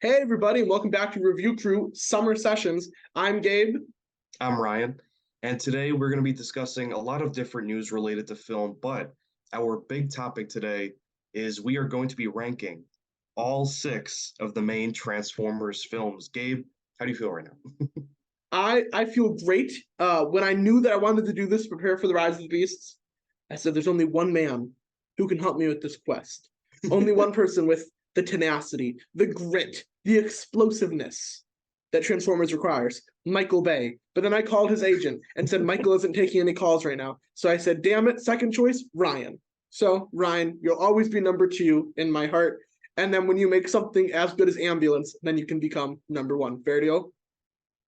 Hey everybody, and welcome back to Review Crew Summer Sessions. I'm Gabe. I'm Ryan, and today we're going to be discussing a lot of different news related to film, but our big topic today is we are going to be ranking all six of the main Transformers films. Gabe, how do you feel right now? I feel great. When I knew that I wanted to do this, prepare for the Rise of the Beasts, I said there's only one man who can help me with this quest. Only one person with the tenacity, the grit, the explosiveness that Transformers requires. Michael Bay. But then I called his agent and said Michael isn't taking any calls right now. So I said, damn it, second choice, Ryan. So Ryan, you'll always be number two in my heart. And then when you make something as good as Ambulance, then you can become number one. Fair deal?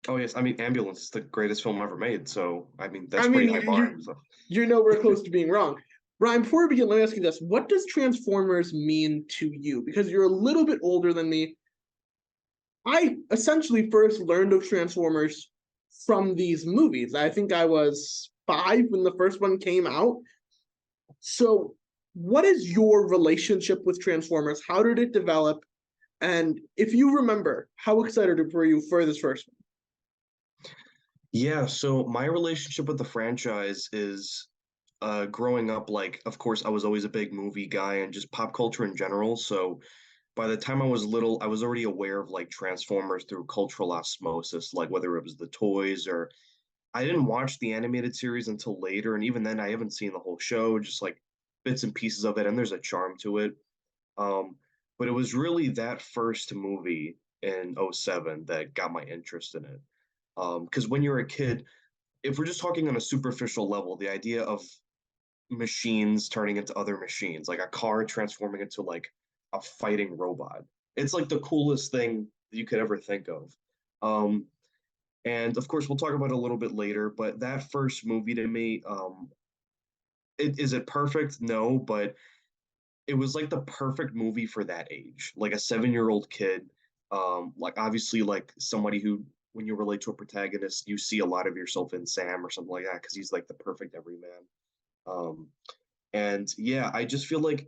Oh yes, I mean Ambulance is the greatest film ever made, so I mean I that's mean, pretty high bar. So. you're nowhere close to being wrong. Ryan, before we begin, let me ask you this. What does Transformers mean to you? Because you're a little bit older than me. I essentially first learned of Transformers from these movies. I think I was 5 when the first one came out. So, what is your relationship with Transformers? How did it develop? And if you remember, how excited were you for this first one? Yeah, so my relationship with the franchise is growing up, like, of course, I was always a big movie guy and just pop culture in general. So by the time I was little, I was already aware of like Transformers through cultural osmosis, like whether it was the toys or I didn't watch the animated series until later. And even then, I haven't seen the whole show, just like bits and pieces of it. And there's a charm to it. Um, but it was really that first movie in '07 that got my interest in it. Because when you're a kid, if we're just talking on a superficial level, the idea of machines turning into other machines, like a car transforming into like a fighting robot, it's like the coolest thing you could ever think of. Um, and of course, we'll talk about it a little bit later, but that first movie to me, is it perfect? No, but it was like the perfect movie for that age, like a 7-year-old kid, like obviously like somebody who when you relate to a protagonist, you see a lot of yourself in Sam or something like that because he's like the perfect everyman. Um, and yeah, I just feel like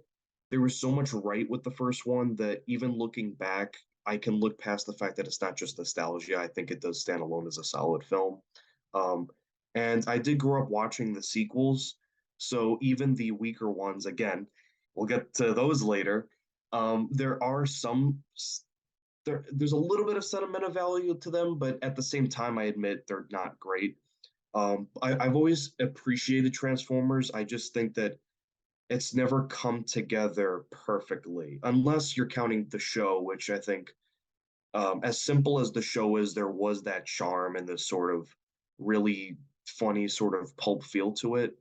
there was so much right with the first one that even looking back, I can look past the fact that it's not just nostalgia. I think it does stand alone as a solid film. Um, and I did grow up watching the sequels, so even the weaker ones, again, we'll get to those later. There are there's a little bit of sentimental value to them, but at the same time, I admit they're not great. I've always appreciated Transformers. I just think that it's never come together perfectly, unless you're counting the show, which I think, as simple as the show is, there was that charm and this sort of really funny sort of pulp feel to it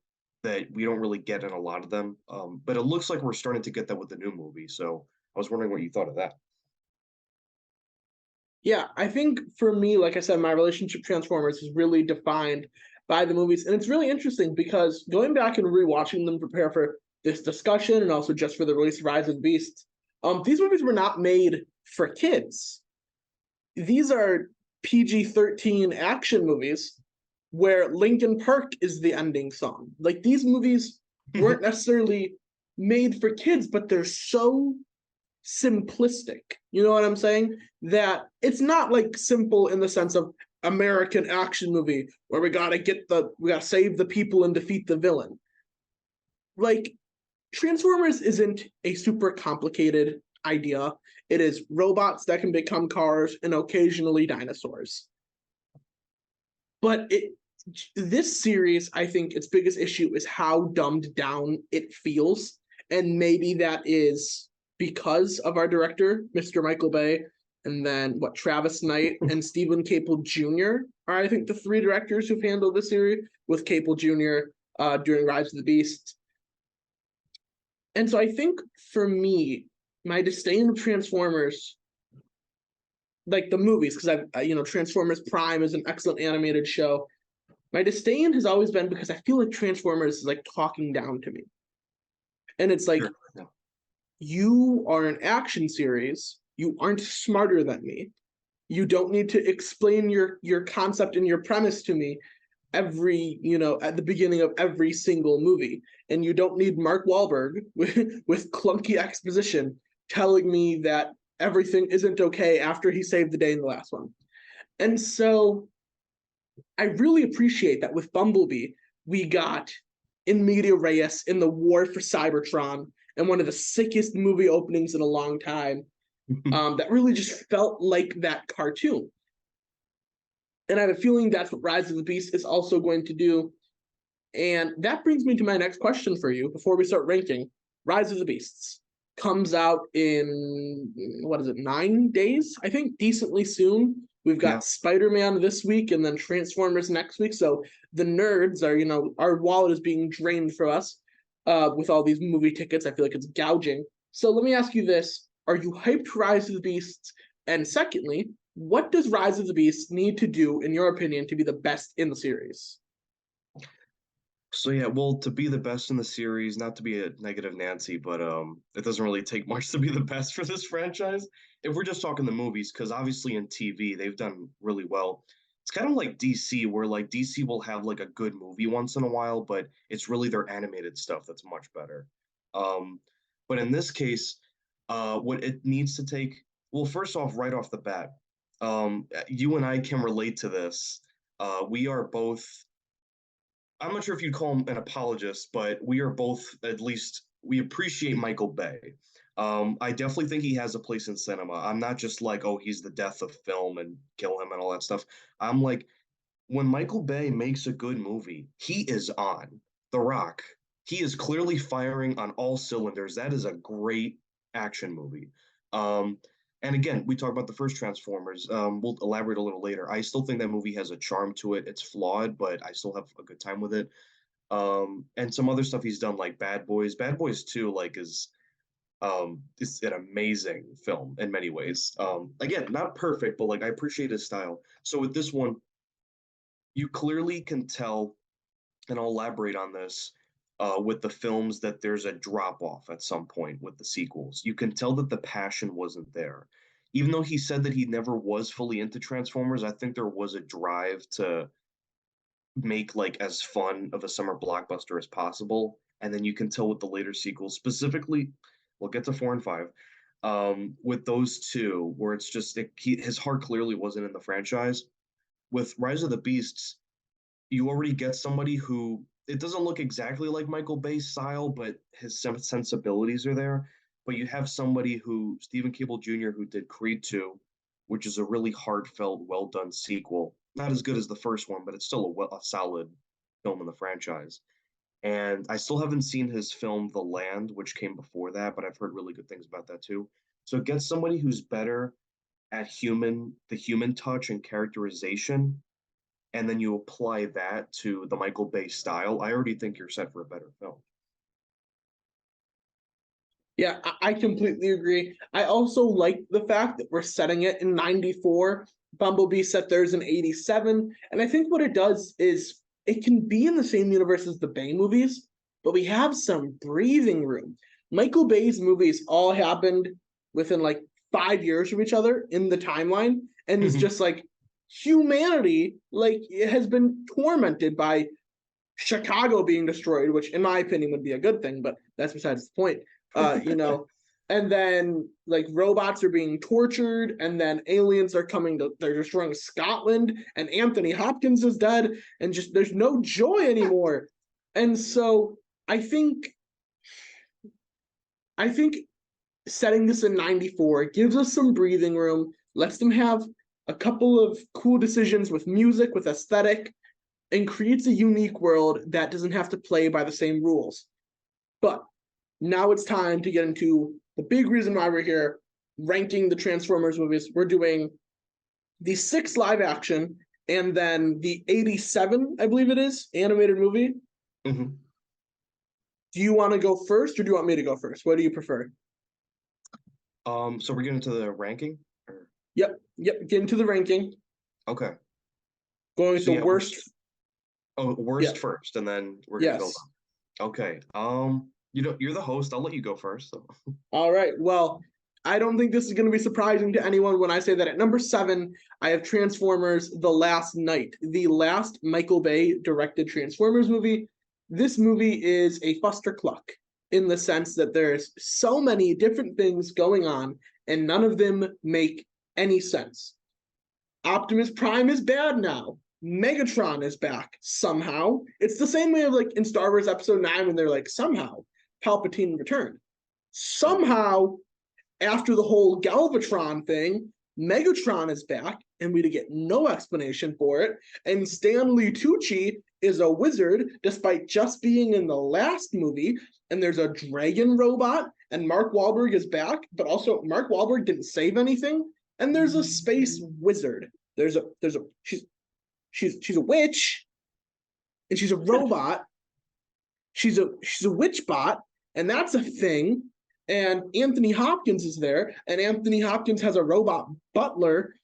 that we don't really get in a lot of them. But it looks like we're starting to get that with the new movie. So I was wondering what you thought of that. Yeah, I think for me, like I said, my relationship with Transformers is really defined by the movies. And it's really interesting because going back and rewatching them to prepare for this discussion and also just for the release of Rise of the Beasts, these movies were not made for kids. These are PG-13 action movies where Linkin Park is the ending song. Like these movies weren't necessarily made for kids, but they're so simplistic. You know what I'm saying? That it's not like simple in the sense of American action movie where we gotta save the people and defeat the villain. Like Transformers isn't a super complicated idea. It is robots that can become cars and occasionally dinosaurs. But this series, I think its biggest issue is how dumbed down it feels. And maybe that is because of our director, Mr. Michael Bay, and then what Travis Knight and Stephen Capel Jr. are, I think, the three directors who've handled the series, with Capel Jr. During Rise of the Beast. And so I think for me, my disdain of Transformers, like the movies, because Transformers Prime is an excellent animated show. My disdain has always been because I feel like Transformers is like talking down to me. And it's like, Sure. Yeah. you are an action series. You aren't smarter than me. You don't need to explain your concept and your premise to me at the beginning of every single movie. And you don't need Mark Wahlberg with clunky exposition telling me that everything isn't okay after he saved the day in the last one. And so I really appreciate that with Bumblebee, we got in media res in the war for Cybertron and one of the sickest movie openings in a long time. That really just felt like that cartoon. And I have a feeling that's what Rise of the Beast is also going to do. And that brings me to my next question for you before we start ranking. Rise of the Beasts comes out in, what is it, 9 days? I think decently soon. We've got Yeah. Spider-Man this week and then Transformers next week. So the nerds are, our wallet is being drained for us with all these movie tickets. I feel like it's gouging. So let me ask you this. Are you hyped for Rise of the Beasts? And secondly, what does Rise of the Beasts need to do, in your opinion, to be the best in the series? So yeah, well, to be the best in the series, not to be a negative Nancy, but it doesn't really take much to be the best for this franchise. If we're just talking the movies, because obviously in TV they've done really well. It's kind of like DC, where like DC will have like a good movie once in a while, but it's really their animated stuff that's much better. Um, but in this case, what it needs to take, well, first off, right off the bat, you and I can relate to this. We are both, I'm not sure if you'd call him an apologist, but we are both, at least we appreciate Michael Bay. I definitely think he has a place in cinema. I'm not just like, oh, he's the death of film and kill him and all that stuff. I'm like, when Michael Bay makes a good movie, he is on. The Rock, he is clearly firing on all cylinders. That is a great action movie. Um, and again, we talk about the first Transformers. We'll elaborate a little later. I still think that movie has a charm to it. It's flawed, but I still have a good time with it. And some other stuff he's done, like Bad Boys. Bad Boys 2, like, is an amazing film in many ways. Again, not perfect, but like I appreciate his style. So with this one, you clearly can tell, and I'll elaborate on this, with the films, that there's a drop off at some point with the sequels. You can tell that the passion wasn't there. Even though he said that he never was fully into Transformers, I think there was a drive to make like as fun of a summer blockbuster as possible. And then you can tell with the later sequels, specifically, we'll get to 4 and 5, with those two, where it's just his heart clearly wasn't in the franchise. With Rise of the Beasts, you already get somebody who, it doesn't look exactly like Michael Bay's style, but his sensibilities are there. But you have somebody who, Stephen Cable Jr., who did Creed 2, which is a really heartfelt, well done sequel. Not as good as the first one, but it's still a solid film in the franchise. And I still haven't seen his film The Land, which came before that, but I've heard really good things about that too. So get somebody who's better at the human touch and characterization, and then you apply that to the Michael Bay style. I already think you're set for a better film. Yeah, I completely agree. I also like the fact that we're setting it in 94. Bumblebee set theirs in 87. And I think what it does is it can be in the same universe as the Bay movies, but we have some breathing room. Michael Bay's movies all happened within like 5 years of each other in the timeline. And it's just like humanity, like, it has been tormented by Chicago being destroyed, which in my opinion would be a good thing, but that's besides the point. And then like robots are being tortured, and then aliens are they're destroying Scotland, and Anthony Hopkins is dead, and just there's no joy anymore. And so I think setting this in 94 gives us some breathing room, lets them have a couple of cool decisions with music, with aesthetic, and creates a unique world that doesn't have to play by the same rules. But now it's time to get into the big reason why we're here, ranking the Transformers movies. We're doing the 6 live action and then the 87, I believe it is, animated movie. Mm-hmm. Do you want to go first, or do you want me to go first? What do you prefer? So we're getting into the ranking? Yep, get into the ranking. Okay. Going with So the yeah, worst. worst Yeah. first, and then we're gonna build Yes. up. Okay. You're the host. I'll let you go first. So. All right. Well, I don't think this is going to be surprising to anyone when I say that at number 7, I have Transformers: The Last Knight, the last Michael Bay directed Transformers movie. This movie is a clustercluck in the sense that there's so many different things going on, and none of them make any sense. Optimus Prime is bad now. Megatron is back somehow. It's the same way of like in Star Wars Episode 9 when they're like, somehow Palpatine returned. Somehow, after the whole Galvatron thing, Megatron is back, and we get no explanation for it. And Stanley Tucci is a wizard, despite just being in the last movie. And there's a dragon robot, and Mark Wahlberg is back, but also Mark Wahlberg didn't save anything. And there's a space wizard. She's a witch, and she's a robot. She's a witch bot, and that's a thing. And Anthony Hopkins is there, and Anthony Hopkins has a robot butler.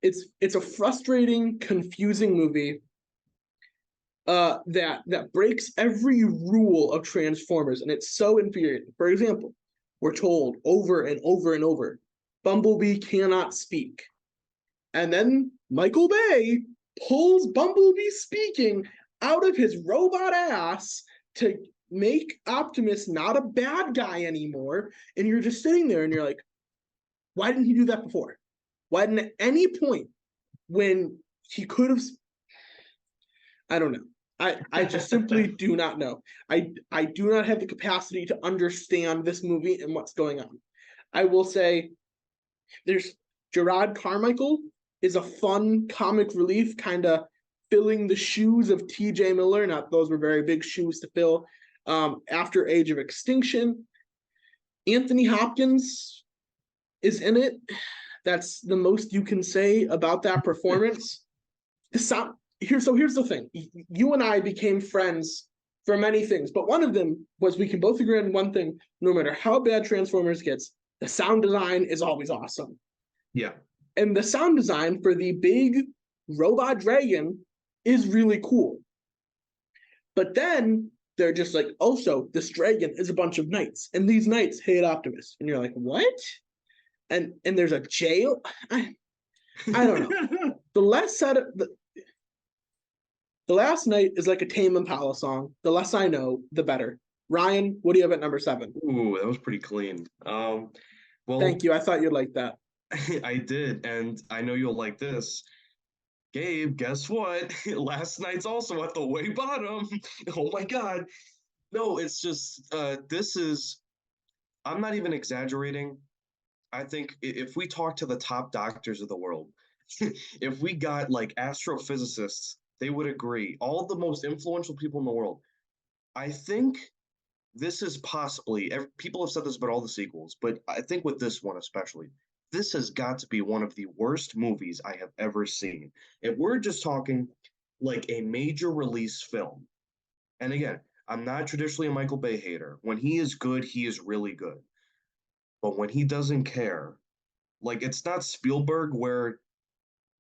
It's a frustrating, confusing movie that breaks every rule of Transformers, and it's so infuriating. For example, we're told over and over and over, Bumblebee cannot speak. And then Michael Bay pulls Bumblebee speaking out of his robot ass to make Optimus not a bad guy anymore. And you're just sitting there and you're like, why didn't he do that before? Why didn't at any point when he could have? I don't know. I just simply do not know. I do not have the capacity to understand this movie and what's going on. I will say there's Gerard Carmichael is a fun comic relief, kind of filling the shoes of T.J. Miller. Not those were very big shoes to fill. After Age of Extinction, Anthony Hopkins is in it. That's the most you can say about that performance. Here's the thing. You and I became friends for many things, but one of them was we can both agree on one thing. No matter how bad Transformers gets, the sound design is always awesome. Yeah. And the sound design for the big robot dragon is really cool. But then they're just like, also, this dragon is a bunch of knights, and these knights hate Optimus. And you're like, what? And there's a jail? I don't know. The last night is like a Tame Impala song. The less I know, the better. Ryan, what do you have at number 7? Ooh, that was pretty clean. Well, thank you. I thought you'd like that. I did, and I know you'll like this. Gabe, guess what? Last night's also at the way bottom. Oh my God. No, it's just, I'm not even exaggerating. I think if we talk to the top doctors of the world, if we got like astrophysicists, they would agree. All the most influential people in the world. I think this is possibly, people have said this about all the sequels, but I think with this one especially, this has got to be one of the worst movies I have ever seen. If we're just talking like a major release film, and again, I'm not traditionally a Michael Bay hater. When he is good, he is really good. But when he doesn't care, like it's not Spielberg where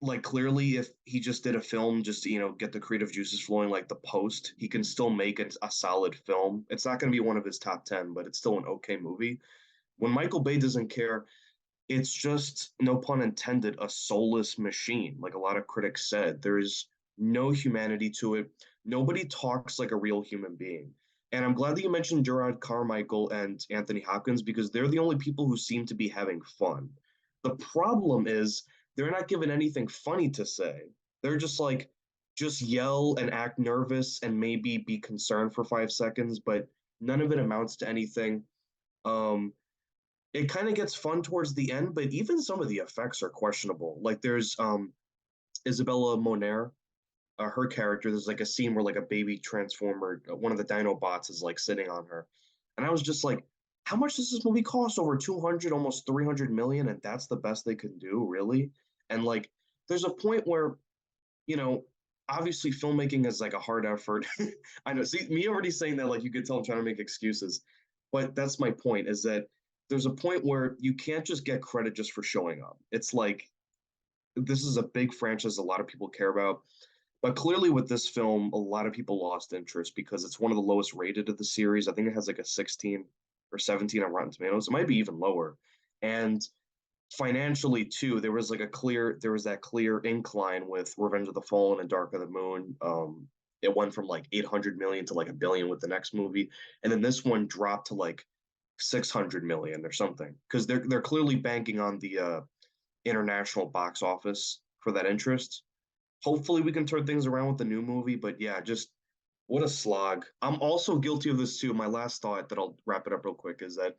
like clearly if he just did a film just to, get the creative juices flowing like The Post, he can still make a solid film. It's not going to be one of his top 10, but it's still an okay movie. When Michael Bay doesn't care, it's just, no pun intended, a soulless machine. Like a lot of critics said, there's no humanity to it. Nobody talks like a real human being. And I'm glad that you mentioned Gerard Carmichael and Anthony Hopkins because they're the only people who seem to be having fun. The problem is they're not given anything funny to say. They're just like, just yell and act nervous and maybe be concerned for 5 seconds, but none of it amounts to anything. It kind of gets fun towards the end, but even some of the effects are questionable. Like there's Isabella Moner, her character. There's like a scene where like a baby transformer, one of the Dinobots, is like sitting on her, and I was just like, how much does this movie cost? Over 200, almost 300 million, and that's the best they could do, really? And like, there's a point where, obviously filmmaking is like a hard effort. I know. See, me already saying that, like you could tell I'm trying to make excuses, but that's my point. Is that there's a point where you can't just get credit just for showing up. It's like, this is a big franchise a lot of people care about. But clearly with this film, a lot of people lost interest because it's one of the lowest rated of the series. I think it has like a 16 or 17 on Rotten Tomatoes. It might be even lower. And financially too, there was that clear incline with Revenge of the Fallen and Dark of the Moon. It went from like 800 million to like a billion with the next movie. And then this one dropped to like 600 million or something, because they're clearly banking on the international box office for that interest. Hopefully we can turn things around with the new movie, but yeah, just what a slog. I'm also guilty of this too. My last thought that I'll wrap it up real quick is that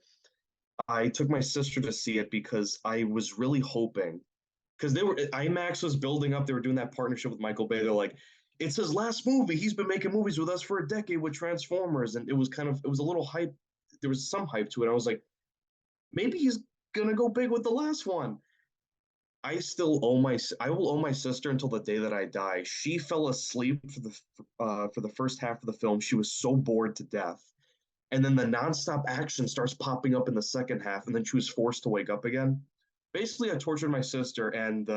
I took my sister to see it because I was really hoping, because they were IMAX was building up. They were doing that partnership with Michael Bay. They're like, it's his last movie. He's been making movies with us for a decade with Transformers, and it was a little hype. There was some hype to it. I was like, maybe he's gonna go big with the last one. I will owe my sister until the day that I die. She fell asleep for the first half of the film. She was so bored to death. And then the nonstop action starts popping up in the second half, and then she was forced to wake up again. Basically, I tortured my sister, and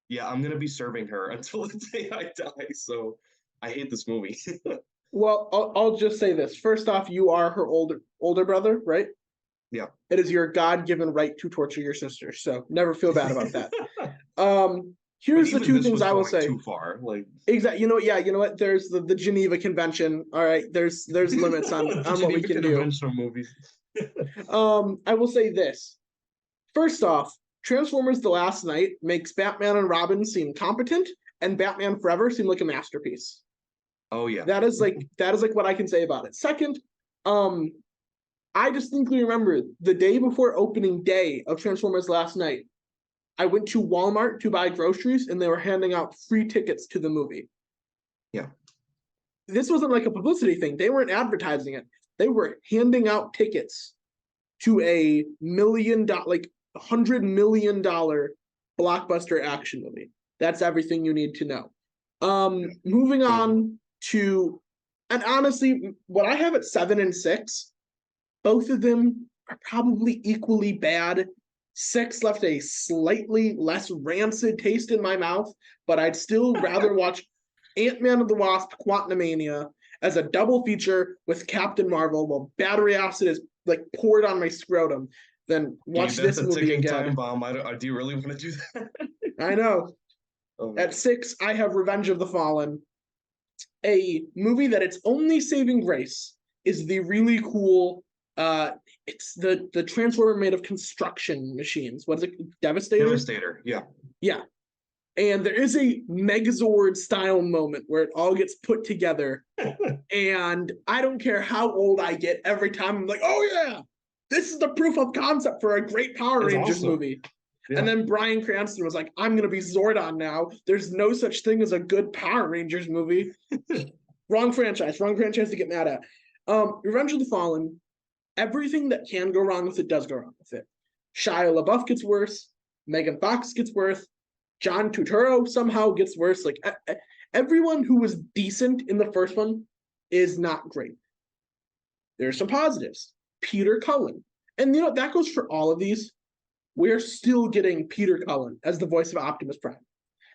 yeah, I'm gonna be serving her until the day I die. So I hate this movie. Well, I'll just say this. First off, you are her older brother, right? Yeah. It is your God-given right to torture your sister, so never feel bad about that. Here's the two things I will say. Too far. Like exactly, you know what? Yeah, you know what? There's the Geneva Convention. All right, there's limits on what we can do. Movies. I will say this. First off, Transformers: The Last Night makes Batman and Robin seem competent, and Batman Forever seem like a masterpiece. Oh yeah. That is like what I can say about it. Second, I distinctly remember the day before opening day of Transformers Last Night, I went to Walmart to buy groceries, and they were handing out free tickets to the movie. Yeah. This wasn't like a publicity thing. They weren't advertising it. They were handing out tickets to a $100 million blockbuster action movie. That's everything you need to know. Moving on to, and honestly, what I have at 7 and 6, both of them are probably equally bad. 6 left a slightly less rancid taste in my mouth, but I'd still rather watch Ant-Man and the Wasp: Quantumania as a double feature with Captain Marvel while battery acid is like poured on my scrotum than watch this movie again. Time bomb. Do you really want to do that? I know. Oh, at 6, I have Revenge of the Fallen, a movie that its only saving grace is the really cool it's the Transformer made of construction machines. What is it? Devastator? Yeah. Yeah. And there is a Megazord style moment where it all gets put together. And I don't care how old I get, every time I'm like, oh yeah, this is the proof of concept for a great Power Rangers movie. Yeah. And then Bryan Cranston was like, I'm going to be Zordon now. There's no such thing as a good Power Rangers movie. Wrong franchise to get mad at. Revenge of the Fallen, everything that can go wrong with it does go wrong with it. Shia LaBeouf gets worse. Megan Fox gets worse. John Turturro somehow gets worse. Like everyone who was decent in the first one is not great. There's some positives. Peter Cullen. And you know, that goes for all of these. We're still getting Peter Cullen as the voice of Optimus Prime.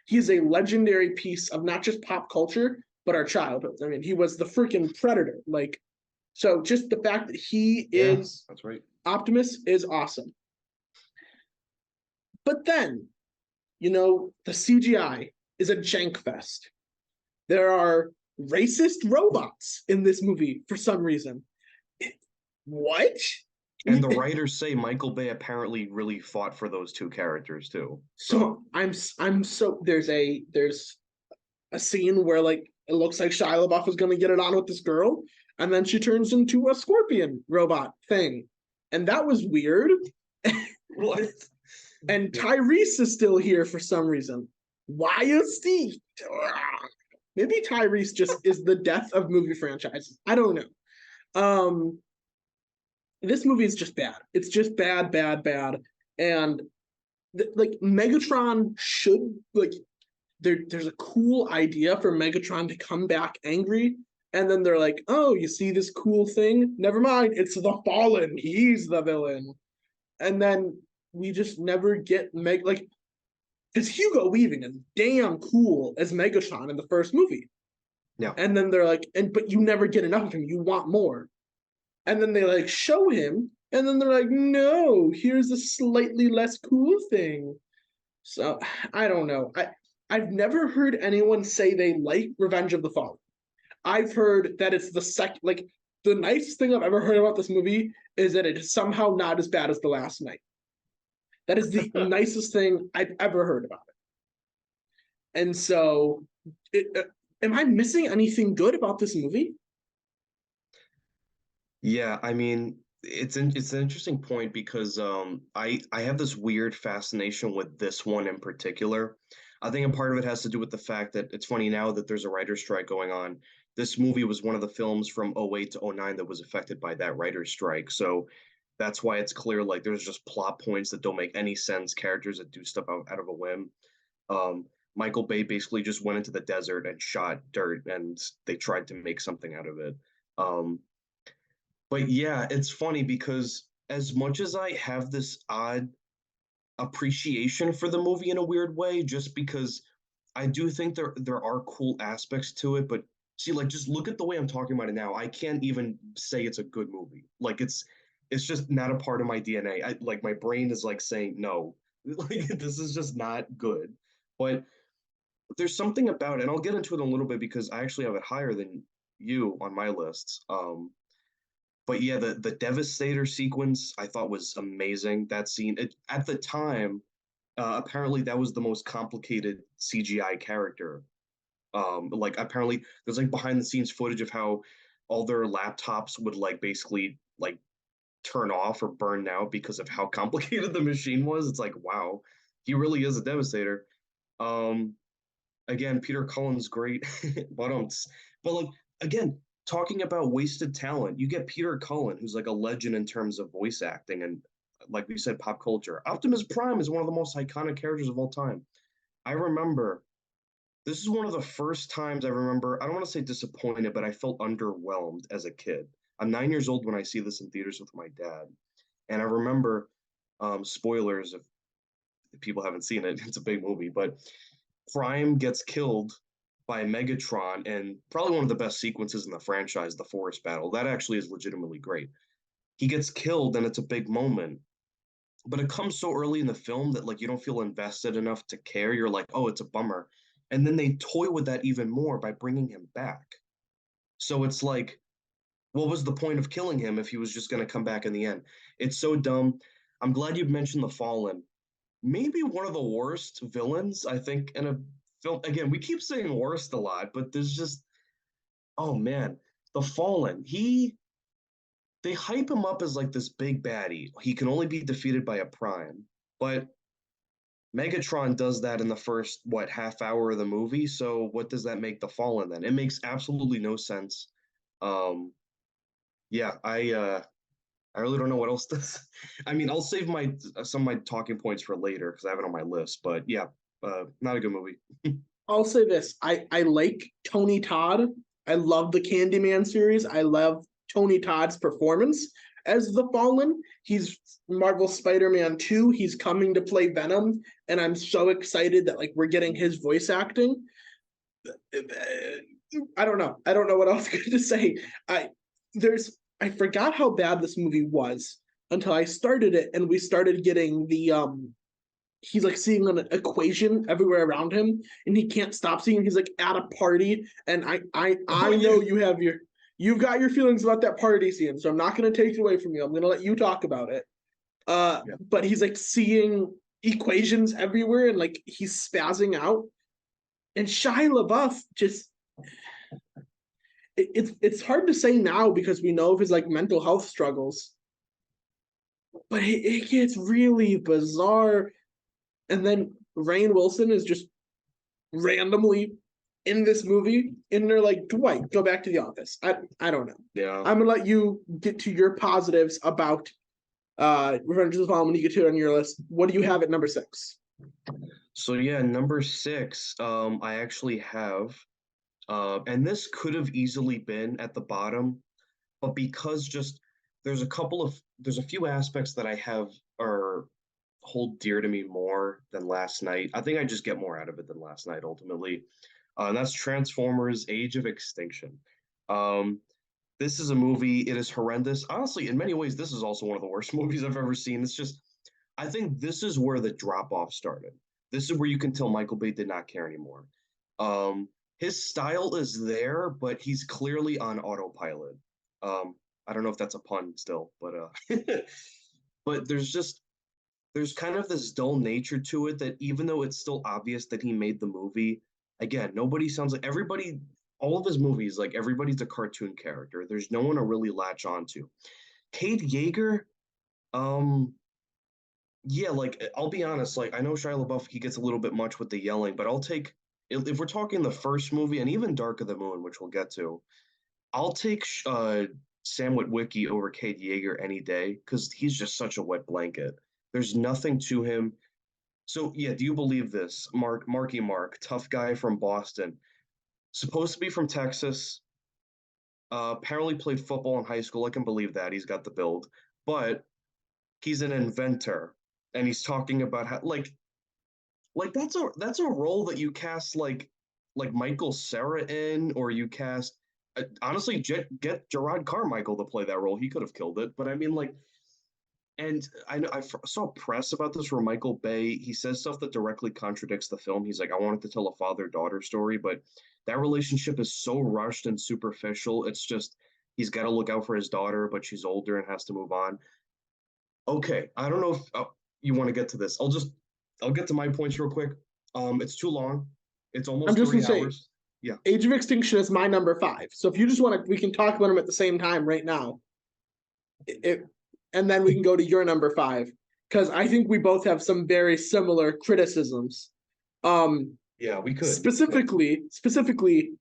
He is a legendary piece of not just pop culture, but our childhood. I mean, he was the freaking Predator. Like, so just the fact that he is that's right. Optimus is awesome. But then, you know, the CGI is a jank fest. There are racist robots in this movie for some reason. What? And the writers say Michael Bay apparently really fought for those two characters too. So I'm so there's a scene where like it looks like Shia LaBeouf is gonna get it on with this girl, and then she turns into a scorpion robot thing, and that was weird. What? And Tyrese is still here for some reason. Why is Steve? Maybe Tyrese just is the death of movie franchises. I don't know. This movie is just bad. It's just bad. And like Megatron should like there's a cool idea for Megatron to come back angry, and then they're like, oh, you see this cool thing? Never mind, it's the Fallen. He's the villain. And then we just never get like because Hugo Weaving is damn cool as Megatron in the first movie. Yeah. And then they're like, but you never get enough of him. You want more. And then they like show him, and then they're like, no, here's a slightly less cool thing. So I don't know. I've never heard anyone say they like Revenge of the Fallen. I've heard that it's the the nicest thing I've ever heard about this movie is that it is somehow not as bad as The Last Night. That is the nicest thing I've ever heard about it. And so, am I missing anything good about this movie? Yeah, I mean, it's an interesting point because I have this weird fascination with this one in particular. I think a part of it has to do with the fact that it's funny now that there's a writer's strike going on. This movie was one of the films from '08 to '09 that was affected by that writer's strike. So that's why it's clear like there's just plot points that don't make any sense, characters that do stuff out of a whim. Um, Michael Bay basically just went into the desert and shot dirt, and they tried to make something out of it. Um, but yeah, it's funny because as much as I have this odd appreciation for the movie in a weird way, just because I do think there are cool aspects to it, but see, like just look at the way I'm talking about it now. I can't even say it's a good movie. Like it's just not a part of my DNA. Like my brain is like saying no. Like this is just not good. But there's something about it, and I'll get into it in a little bit because I actually have it higher than you on my list. But yeah, the Devastator sequence I thought was amazing. That scene at the time, apparently that was the most complicated CGI character. Like apparently there's like behind the scenes footage of how all their laptops would like basically like turn off or burn out because of how complicated the machine was. It's like wow, he really is a Devastator. Um, Again, Peter Cullen's great, but like again, talking about wasted talent, you get Peter Cullen, who's like a legend in terms of voice acting and like we said, pop culture. Optimus Prime is one of the most iconic characters of all time. I remember this is one of the first times I remember, I don't want to say disappointed, but I felt underwhelmed as a kid. I'm 9 years old when I see this in theaters with my dad. And I remember, spoilers if people haven't seen it, it's a big movie, but Prime gets killed by Megatron and probably one of the best sequences in the franchise, the forest battle. That actually is legitimately great. He gets killed and it's a big moment, but it comes so early in the film that like you don't feel invested enough to care. You're like, "Oh, it's a bummer." And then they toy with that even more by bringing him back. So it's like, what was the point of killing him if he was just going to come back in the end? It's so dumb. I'm glad you mentioned the Fallen. Maybe one of the worst villains, I think, in a film. Again, we keep saying worst a lot, but there's just, oh man, the Fallen. They hype him up as like this big baddie. He can only be defeated by a Prime, but Megatron does that in the first, what, half hour of the movie. So what does that make the Fallen then? It makes absolutely no sense. Um, yeah, I really don't know what else to. I mean, I'll save my some of my talking points for later because I have it on my list. But yeah, not a good movie. I'll say this: I like Tony Todd. I love the Candyman series. I love Tony Todd's performance as the Fallen. He's Marvel Spider-Man 2. He's coming to play Venom, and I'm so excited that like we're getting his voice acting. I don't know. I don't know what else good to say. I there's I forgot how bad this movie was until I started it and we started getting the he's like seeing an equation everywhere around him and he can't stop seeing. He's like at a party and Oh I yeah, know you've got your feelings about that party scene, so I'm not going to take it away from you. I'm going to let you talk about it. yeah. But he's like seeing equations everywhere and like he's spazzing out. And Shia LaBeouf just it's hard to say now because we know of his like mental health struggles, but it gets really bizarre. And then Rainn Wilson is just randomly in this movie, and they're like, Dwight, go back to the office. I don't know. Yeah. I'm gonna let you get to your positives about Revenge of the Fallen when you get to it on your list. What do you have at number 6? So yeah, number six, I actually have, and this could have easily been at the bottom, but because just there's a few aspects that I have are hold dear to me more than last night. I think I just get more out of it than last night ultimately. And that's Transformers Age of Extinction. Um, this is a movie, it is horrendous. Honestly, in many ways, this is also one of the worst movies I've ever seen. It's just, I think this is where the drop off started. This is where you can tell Michael Bay did not care anymore. Um, his style is there, but he's clearly on autopilot. I don't know if that's a pun still, but but there's kind of this dull nature to it that even though it's still obvious that he made the movie, again, nobody sounds like everybody, all of his movies, like everybody's a cartoon character. There's no one to really latch onto. Cade Yeager, um, yeah, like I'll be honest, like I know Shia LaBeouf, he gets a little bit much with the yelling, but I'll take if we're talking the first movie and even Dark of the Moon, which we'll get to, I'll take Sam Witwicky over Cade Yeager any day because he's just such a wet blanket. There's nothing to him. So yeah, do you believe this? Marky Mark, tough guy from Boston, supposed to be from Texas. Apparently played football in high school. I can believe that. He's got the build, but he's an inventor, and he's talking about how like that's a role that you cast like Michael Cera in, or you cast honestly get Gerard Carmichael to play that role. He could have killed it, but I mean like and I know saw press about this where Michael Bay he says stuff that directly contradicts the film. He's like, I wanted to tell a father-daughter story, but that relationship is so rushed and superficial. It's just he's got to look out for his daughter, but she's older and has to move on. Okay, I don't know if you want to get to this. I'll get to my points real quick. It's too long. It's I'm almost just gonna three say, hours. Yeah. Age of Extinction is my number 5. So if you just want to, we can talk about them at the same time right now. It, and then we can go to your number 5 because I think we both have some very similar criticisms. Yeah, we could. Yeah. Specifically,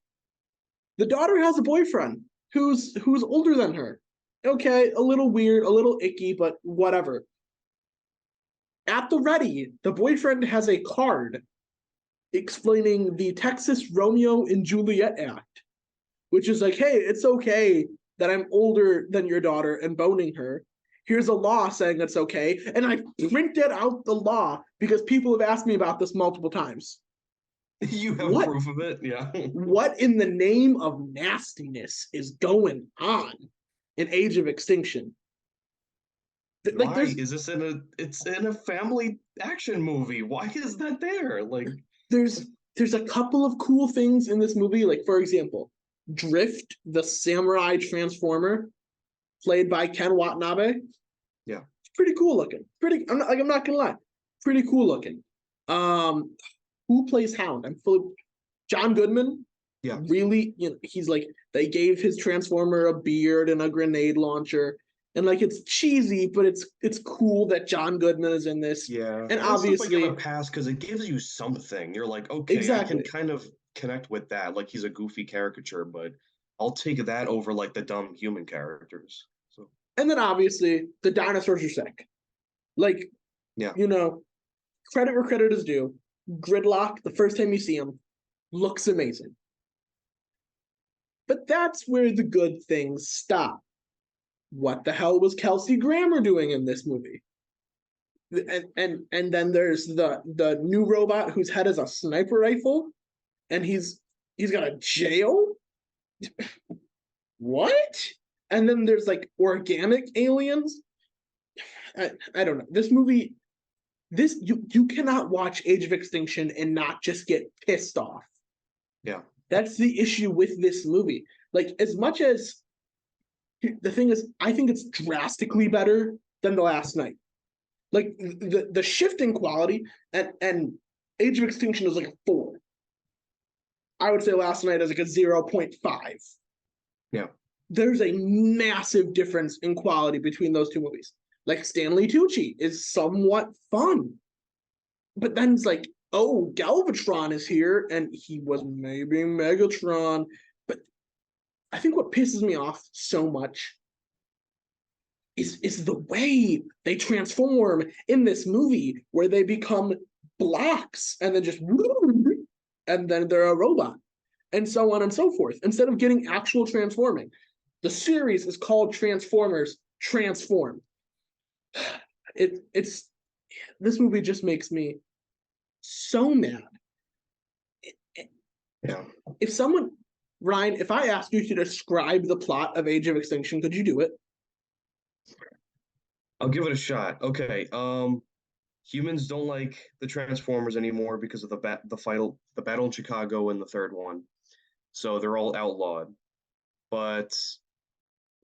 the daughter has a boyfriend who's older than her. Okay, a little weird, a little icky, but whatever. At the ready, the boyfriend has a card explaining the Texas Romeo and Juliet Act, which is like, hey, it's okay that I'm older than your daughter and boning her. Here's a law saying it's okay. And I printed out the law because people have asked me about this multiple times. You have What proof of it? Yeah. what in the name of nastiness is going on in Age of Extinction? Like Why is this in a it's in a family action movie? Why is that there? Like there's there's a couple of cool things in this movie. Like for example, Drift, the samurai transformer, played by Ken Watanabe. yeah. It's pretty cool looking. I'm not gonna lie, pretty cool looking. Um, who plays Hound? I'm fully John Goodman. Yeah. Really, he's like they gave his transformer a beard and a grenade launcher, and like it's cheesy, but it's cool that John Goodman is in this, Yeah. and That stuff I give a obviously, pass because it gives you something. You're like, okay, I can exactly, kind of connect with that. Like he's a goofy caricature, but I'll take that over like the dumb human characters. So and then obviously the dinosaurs are sick. Like yeah. you know, credit where credit is due. Gridlock, the first time you see him, looks amazing. But that's where the good things stop. What the hell was Kelsey Grammer doing in this movie? And then there's the new robot whose head is a sniper rifle, and he's got a jail. What? And then there's like organic aliens. I don't know. This movie, you cannot watch Age of Extinction and not just get pissed off. Yeah. That's the issue with this movie. Like as much as the thing is, I think it's drastically better than The Last Night. Like the shift in quality and Age of Extinction is like a 4. I would say Last Night is like a 0.5. Yeah. There's a massive difference in quality between those two movies. Like Stanley Tucci is somewhat fun, but then it's like, oh, Galvatron is here, and he was maybe Megatron. But I think what pisses me off so much is the way they transform in this movie, where they become blocks and then just and then they're a robot, and so on and so forth. Instead of getting actual transforming, the series is called Transformers Transform. It's this movie just makes me so mad. Yeah. If someone, Ryan, if I asked you to describe the plot of Age of Extinction, could you do it? I'll give it a shot. Okay. Humans don't like the Transformers anymore because of the battle in Chicago and the third one. So they're all outlawed. But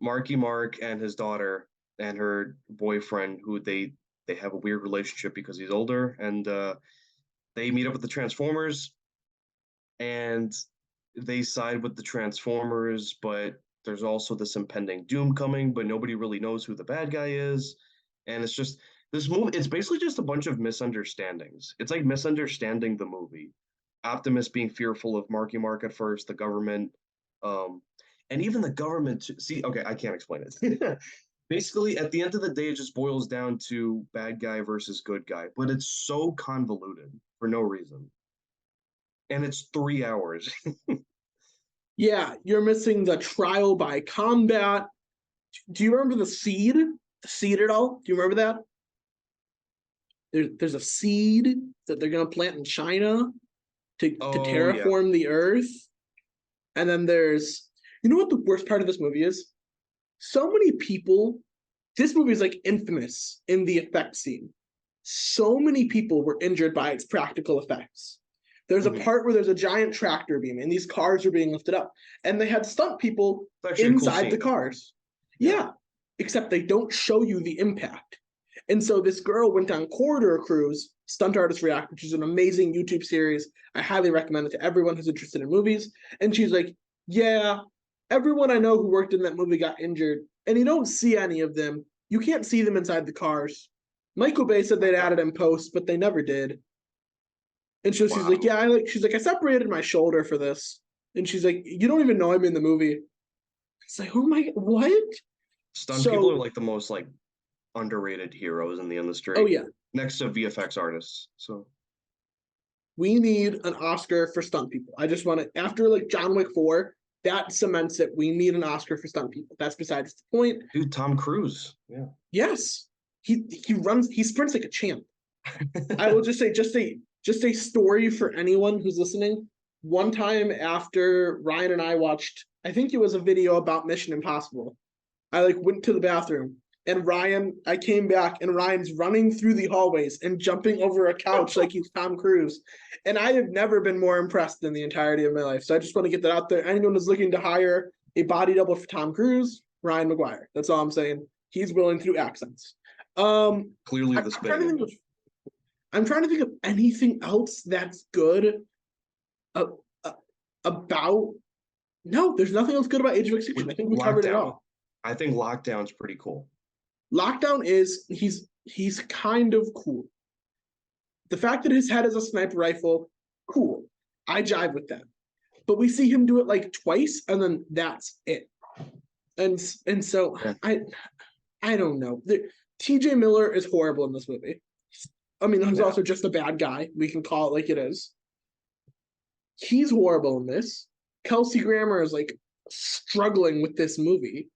Marky Mark and his daughter and her boyfriend, who they have a weird relationship because he's older, and they meet up with the Transformers, and they side with the Transformers, but there's also this impending doom coming, but nobody really knows who the bad guy is. And it's just this movie, it's basically just a bunch of misunderstandings. It's like misunderstanding the movie. Optimus being fearful of Marky Mark at first, the government, um, and even the government. See, okay, I can't explain it. Basically, at the end of the day, it just boils down to bad guy versus good guy, but it's so convoluted for no reason. And it's 3 hours. Yeah, you're missing the trial by combat. Do you remember the seed? The seed at all? Do you remember that? There's a seed that they're gonna plant in China to Oh yeah. terraform the earth. And then there's, you know what the worst part of this movie is? So many people, this movie is like infamous in the effect scene. So many people were injured by its practical effects. There's a Mhm. part where there's a giant tractor beam and these cars are being lifted up, and they had stunt people It's actually a cool inside the scene. cars. Yeah. Yeah, except they don't show you the impact. And so this girl went on Corridor Cruise, Stunt Artist React, which is an amazing YouTube series. I highly recommend it to everyone who's interested in movies. And she's like, yeah, everyone I know who worked in that movie got injured, and you don't see any of them. You can't see them inside the cars. Michael Bay said they'd added in post, but they never did. And so she's like, Wow. yeah, she's like, I separated my shoulder for this. And she's like, you don't even know I'm in the movie. It's like, oh my, what? Stunt people are So, like the most like underrated heroes in the oh industry, yeah, next to VFX artists. So we need an Oscar for stunt people. I just want to, after like John Wick 4, that cements it. We need an Oscar for stunt people. That's besides the point. dude, Tom Cruise. Yeah. Yes, he sprints like a champ. I will just say, just a story for anyone who's listening. One time after Ryan and I watched, I think it was a video about Mission Impossible. I like went to the bathroom, and I came back and Ryan's running through the hallways and jumping over a couch like he's Tom Cruise. And I have never been more impressed in the entirety of my life. So I just want to get that out there. Anyone who's looking to hire a body double for Tom Cruise, Ryan McGuire. That's all I'm saying. He's willing to do accents. Clearly I'm the trying to spitting think of image. I'm trying to think of anything else that's good uh, uh, about. No, there's nothing else good about Age of Extinction. I think we covered it Lockdown. all. I think Lockdown's pretty cool. Lockdown is he's kind of cool. The fact that his head is a sniper rifle, cool. I jive with that. But we see him do it like twice, and then that's it. And so Yeah. I don't know. TJ Miller is horrible in this movie. I mean, he's Yeah. also just a bad guy. We can call it like it is. He's horrible in this. Kelsey Grammer is like struggling with this movie.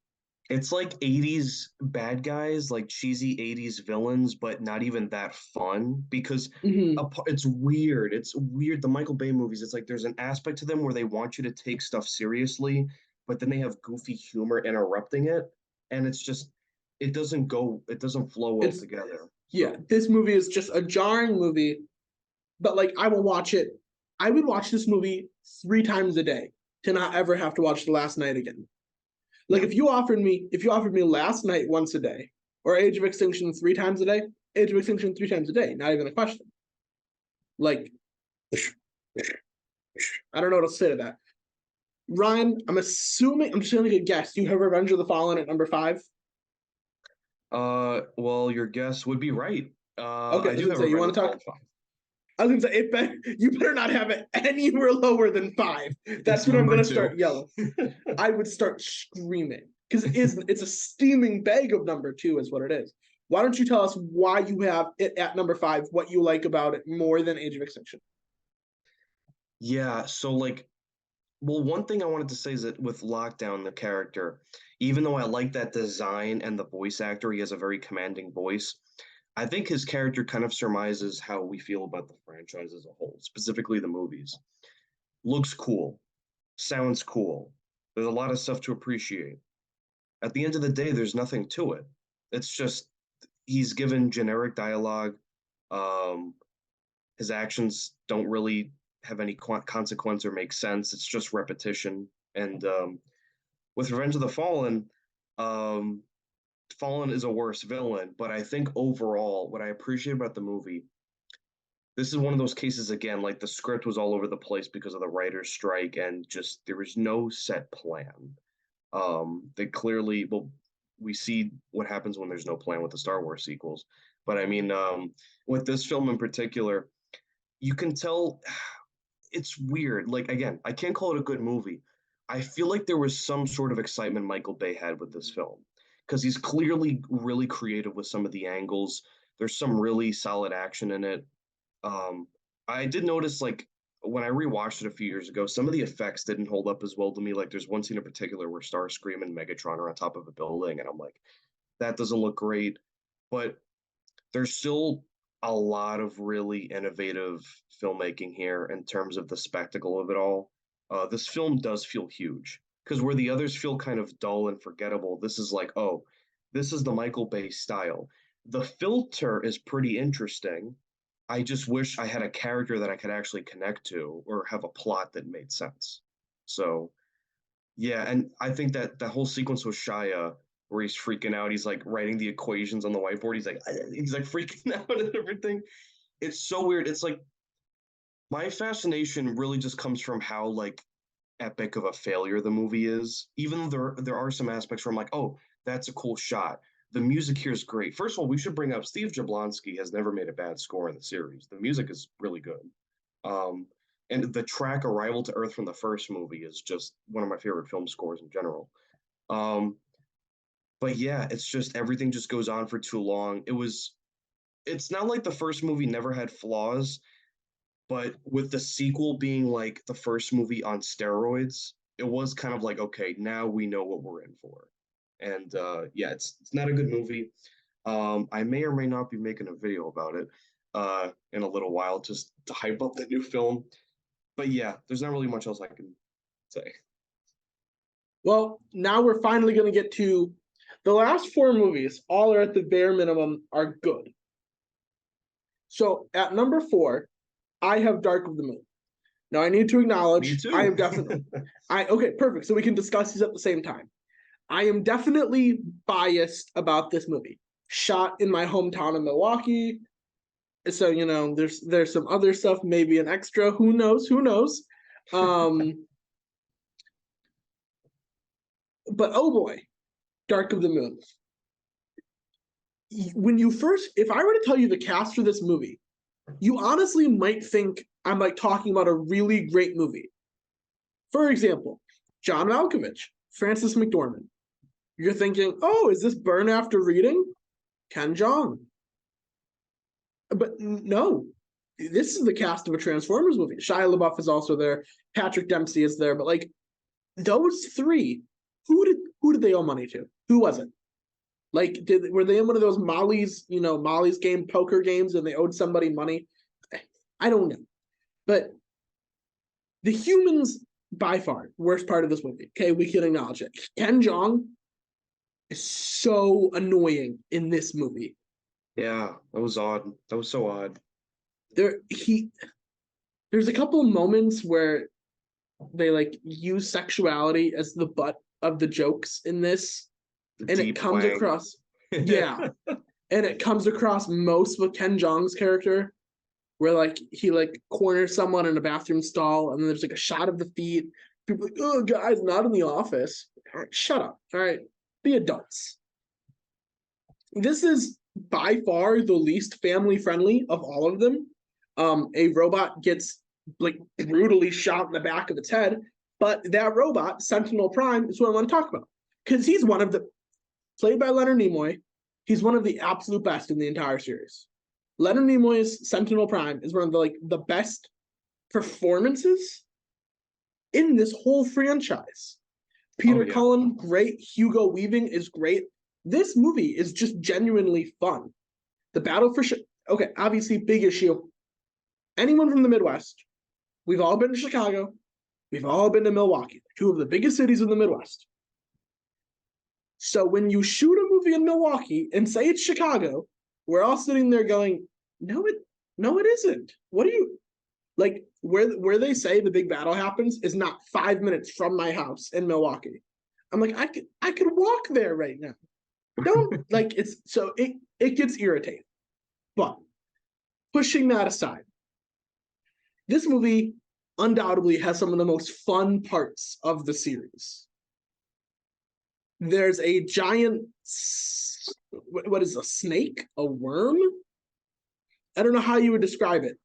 It's like 80s bad guys, like cheesy 80s villains, but not even that fun because Mm-hmm. it's weird. It's weird. The Michael Bay movies, it's like there's an aspect to them where they want you to take stuff seriously, but then they have goofy humor interrupting it. And it's just, it doesn't flow well It's together. yeah, So, this movie is just a jarring movie, but like I will watch it. I would watch this movie 3 times a day to not ever have to watch The Last Night again. Like yeah. if you offered me Last Night once a day or Age of Extinction 3 times a day, Age of Extinction 3 times a day, not even a question. Like I don't know what to say to that. Ryan, I'm just gonna get a guess. You have Revenge of the Fallen at number 5. Well, your guess would be right. Okay, I I was do gonna have say you Revenge want of to the talk. Fallen 5. I was gonna say you better not have it anywhere lower than 5. It's That's when I'm number gonna two. start yelling. I would start screaming because it's a steaming bag of number 2 is what it is. Why don't you tell us why you have it at number 5? What you like about it more than Age of Extinction? Yeah, so like, well, one thing I wanted to say is that with Lockdown, the character, even though I like that design and the voice actor, he has a very commanding voice. I think his character kind of surmises how we feel about the franchise as a whole, specifically the movies. Looks cool, sounds cool. There's a lot of stuff to appreciate. At the end of the day, there's nothing to it. It's just he's given generic dialogue. Um, his actions don't really have any consequence or make sense. It's just repetition. And with Revenge of the Fallen, Um, Fallen is a worse villain, but I think overall, what I appreciate about the movie, this is one of those cases again, like the script was all over the place because of the writer's strike, and just there was no set plan. They clearly, well, we see what happens when there's no plan with the Star Wars sequels. But I mean, with this film in particular, you can tell it's weird. Like again, I can't call it a good movie. I feel like there was some sort of excitement Michael Bay had with this film because he's clearly really creative with some of the angles. There's some really solid action in it. Um, I did notice like when I rewatched it a few years ago, some of the effects didn't hold up as well to me. Like there's one scene in particular where Starscream and Megatron are on top of a building, and I'm like, that doesn't look great. But there's still a lot of really innovative filmmaking here in terms of the spectacle of it all. This film does feel huge because where the others feel kind of dull and forgettable, this is like, oh, this is the Michael Bay style. The filter is pretty interesting. I just wish I had a character that I could actually connect to or have a plot that made sense. So yeah, and I think that that whole sequence with Shia, where he's freaking out, he's like writing the equations on the whiteboard. He's like freaking out and everything. It's so weird. It's like my fascination really just comes from how like epic of a failure the movie is. Even though there are some aspects where I'm like, oh, that's a cool shot. The music here is great. First of all, we should bring up Steve Jablonsky has never made a bad score in the series. The music is really good. Um, and the track Arrival to Earth from the first movie is just one of my favorite film scores in general. Um, but yeah, it's just everything just goes on for too long. It's not like the first movie never had flaws, but with the sequel being like the first movie on steroids, it was kind of like, okay, now we know what we're in for. And yeah, it's not a good movie. I may or may not be making a video about it in a little while just to hype up the new film. But yeah, there's not really much else I can say. Well, now we're finally going to get to the last four movies. All are at the bare minimum are good. So at number 4, I have Dark of the Moon. Now I need to Me acknowledge I too. am definitely I okay, perfect. So we can discuss these at the same time. I am definitely biased about this movie. Shot in my hometown of Milwaukee. So, there's some other stuff, maybe an extra, who knows, who knows. But oh boy, Dark of the Moon. When you first, if I were to tell you the cast for this movie, you honestly might think I'm like talking about a really great movie. For example, John Malkovich, Frances McDormand. You're thinking, oh, is this Burn After Reading? Ken Jeong. But no, this is the cast of a Transformers movie. Shia LaBeouf is also there. Patrick Dempsey is there. But like those three, who did they owe money to? Who was it? Like, were they in one of those Molly's game poker games and they owed somebody money? I don't know. But the humans, by far, worst part of this movie. Okay, we can acknowledge it. Ken Jeong is so annoying in this movie. Yeah, that was odd. That was so odd. There he there's a couple of moments where they like use sexuality as the butt of the jokes in this, The and it deep comes wang. across, yeah, and it comes across most with Ken Jeong's character, where like he like corners someone in a bathroom stall, and then there's like a shot of the feet. People are like, oh, guys, not in the office. All right, shut up. All right, be adults. This is by far the least family friendly of all of them. A robot gets like brutally shot in the back of its head, but that robot, Sentinel Prime, is what I want to talk about because he's one of the played by Leonard Nimoy. He's one of the absolute best in the entire series. Leonard Nimoy's Sentinel Prime is one of the best performances in this whole franchise. Oh Peter yeah. Cullen, great. Hugo Weaving is great. This movie is just genuinely fun. The battle for okay, obviously big issue. Anyone from the Midwest, we've all been to Chicago, we've all been to Milwaukee, two of the biggest cities in the Midwest. So when you shoot a movie in Milwaukee and say it's Chicago, we're all sitting there going, no, it isn't. What do you like? Where they say the big battle happens is not 5 minutes from my house in Milwaukee. I'm like, I could walk there right now. Don't like it's so it gets irritating. But pushing that aside, this movie undoubtedly has some of the most fun parts of the series. There's a giant, what is a snake? A worm? I don't know how you would describe it.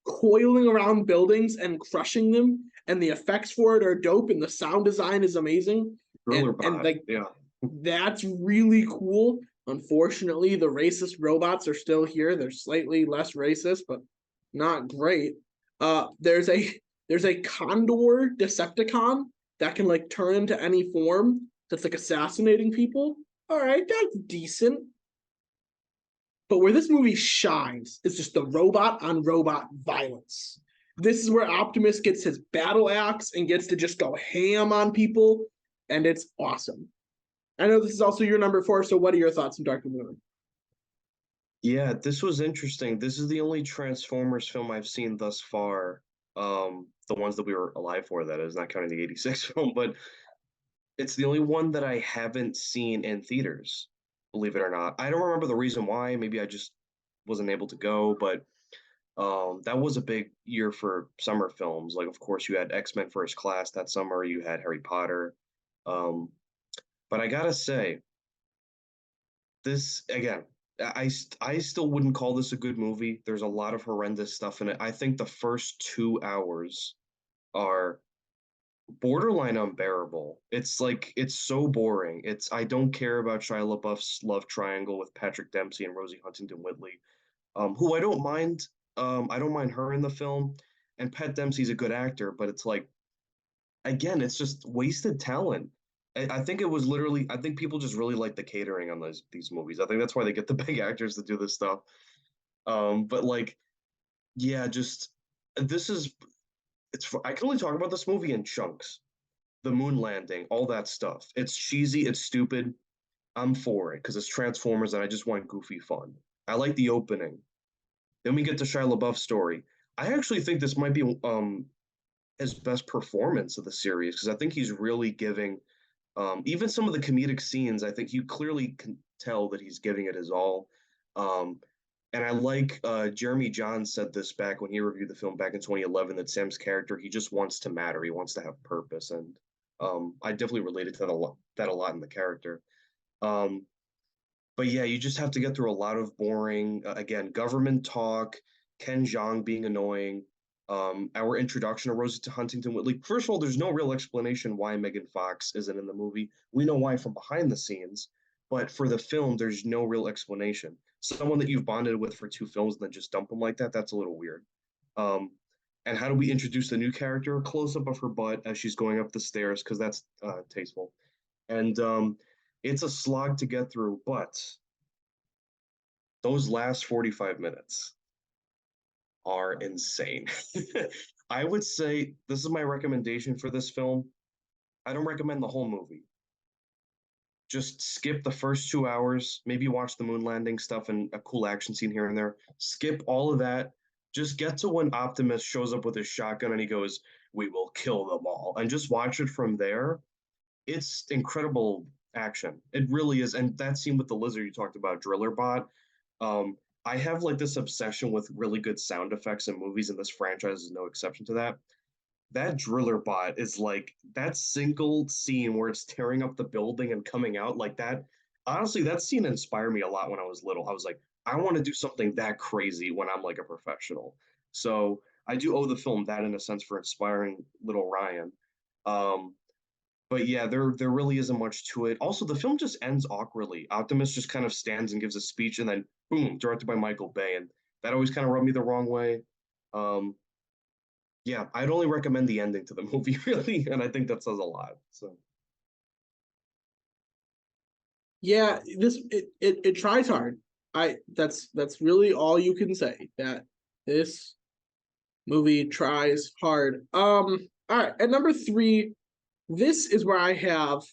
Coiling around buildings and crushing them, and the effects for it are dope, and the sound design is amazing. And like yeah. that's really cool. Unfortunately, the racist robots are still here. They're slightly less racist, but not great. There's a condor Decepticon that can like turn into any form that's like assassinating people. All right, that's decent. But where this movie shines is just the robot on robot violence. This is where Optimus gets his battle axe and gets to just go ham on people, and it's awesome. I know this is also your number 4, so what are your thoughts on Dark of the Moon? Yeah, this was interesting. This is the only Transformers film I've seen thus far. The ones that we were alive for, that is, not counting the 86 film, but it's the only one that I haven't seen in theaters, believe it or not. I don't remember the reason why. Maybe I just wasn't able to go, but that was a big year for summer films. Like, of course, you had X-Men First Class that summer, you had Harry Potter. Um, but I gotta say, this again, I still wouldn't call this a good movie. There's a lot of horrendous stuff in it. I think the first 2 hours are borderline unbearable. It's like it's so boring. It's I don't care about Shia LaBeouf's love triangle with Patrick Dempsey and Rosie Huntington-Whiteley, who I don't mind. I don't mind her in the film, and Pat Dempsey's a good actor, but it's like again, it's just wasted talent. I think it was literally. I think people just really like the catering on these movies. I think that's why they get the big actors to do this stuff. But like, yeah, just this is it's. I can only talk about this movie in chunks. The moon landing, all that stuff. It's cheesy. It's stupid. I'm for it because it's Transformers and I just want goofy fun. I like the opening. Then we get to Shia LaBeouf's story. I actually think this might be his best performance of the series because I think he's really giving even some of the comedic scenes. I think you clearly can tell that he's giving it his all. Um, and I like Jeremy Johns said this back when he reviewed the film back in 2011 that Sam's character he just wants to matter. He wants to have purpose, and I definitely related to that a lot in the character. Um, but yeah, you just have to get through a lot of boring, again, government talk, Ken Jeong being annoying, our introduction to Rosie to Huntington Whiteley. First of all, there's no real explanation why Megan Fox isn't in the movie. We know why from behind the scenes, but for the film, there's no real explanation. Someone that you've bonded with for 2 films and then just dump them like that's a little weird. Um, and how do we introduce the new character? A close up of her butt as she's going up the stairs, because that's tasteful. And it's a slog to get through, but those last 45 minutes are insane. I would say this is my recommendation for this film. I don't recommend the whole movie. Just skip the first 2 hours, maybe watch the moon landing stuff and a cool action scene here and there. Skip all of that. Just get to when Optimus shows up with his shotgun and he goes, "We will kill them all," and just watch it from there. It's incredible action. It really is. And that scene with the lizard you talked about, Driller Bot, um, I have like this obsession with really good sound effects in movies, and this franchise is no exception to that. That Driller Bot is like that single scene where it's tearing up the building and coming out like that. Honestly, that scene inspired me a lot when I was little. I was like, I want to do something that crazy when I'm like a professional. So I do owe the film that in a sense for inspiring little Ryan. Um, but yeah, there really isn't much to it. Also, the film just ends awkwardly. Optimus just kind of stands and gives a speech, and then boom, directed by Michael Bay, and that always kind of rubbed me the wrong way. Um, yeah, I'd only recommend the ending to the movie, really, and I think that says a lot. So Yeah, it tries hard. That's really all you can say. That this movie tries hard. All right, at number 3, this is where I have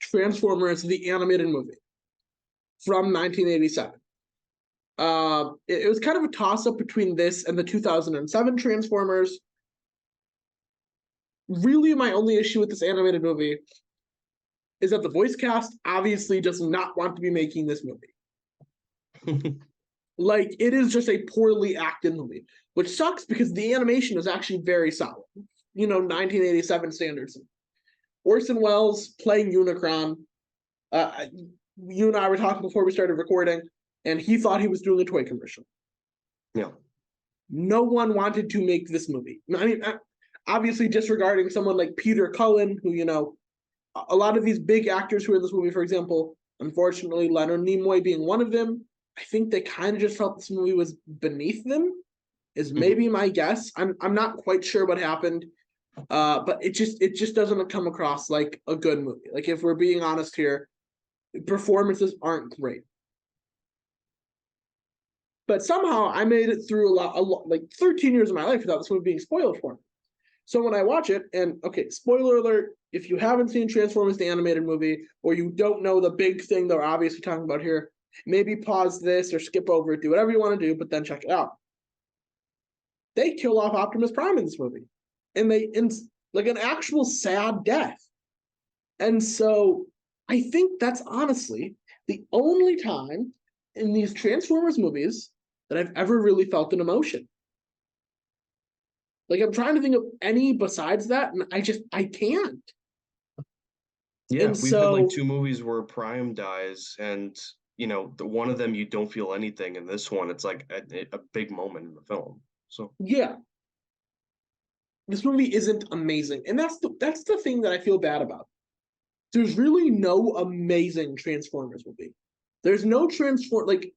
Transformers the animated movie from 1987. It was kind of a toss up between this and the 2007 Transformers. Really, my only issue with this animated movie is that the voice cast obviously does not want to be making this movie. Like, it is just a poorly acted movie, which sucks because the animation is actually very solid. 1987 standards. Orson Welles playing Unicron. Uh, you and I were talking before we started recording, and he thought he was doing a toy commercial. Yeah. No one wanted to make this movie. I mean, obviously disregarding someone like Peter Cullen, who, a lot of these big actors who are in this movie, for example, unfortunately, Leonard Nimoy being one of them, I think they kind of just felt this movie was beneath them, is maybe my guess. I'm not quite sure what happened, but it just doesn't come across like a good movie. Like, if we're being honest here, performances aren't great. But somehow I made it through a lot, like 13 years of my life without this movie being spoiled for me. So when I watch it, and okay, spoiler alert, if you haven't seen Transformers the animated movie, or you don't know the big thing they're obviously talking about here, maybe pause this or skip over it, do whatever you want to do, but then check it out. They kill off Optimus Prime in this movie. And like an actual sad death. And so I think that's honestly the only time in these Transformers movies that I've ever really felt an emotion. Like, I'm trying to think of any besides that, and I can't. Yeah, And we've had like so, two movies where Prime dies, and the one of them you don't feel anything, and this one it's like a big moment in the film. So yeah, this movie isn't amazing, and that's the thing that I feel bad about. There's really no amazing Transformers movie. There's no like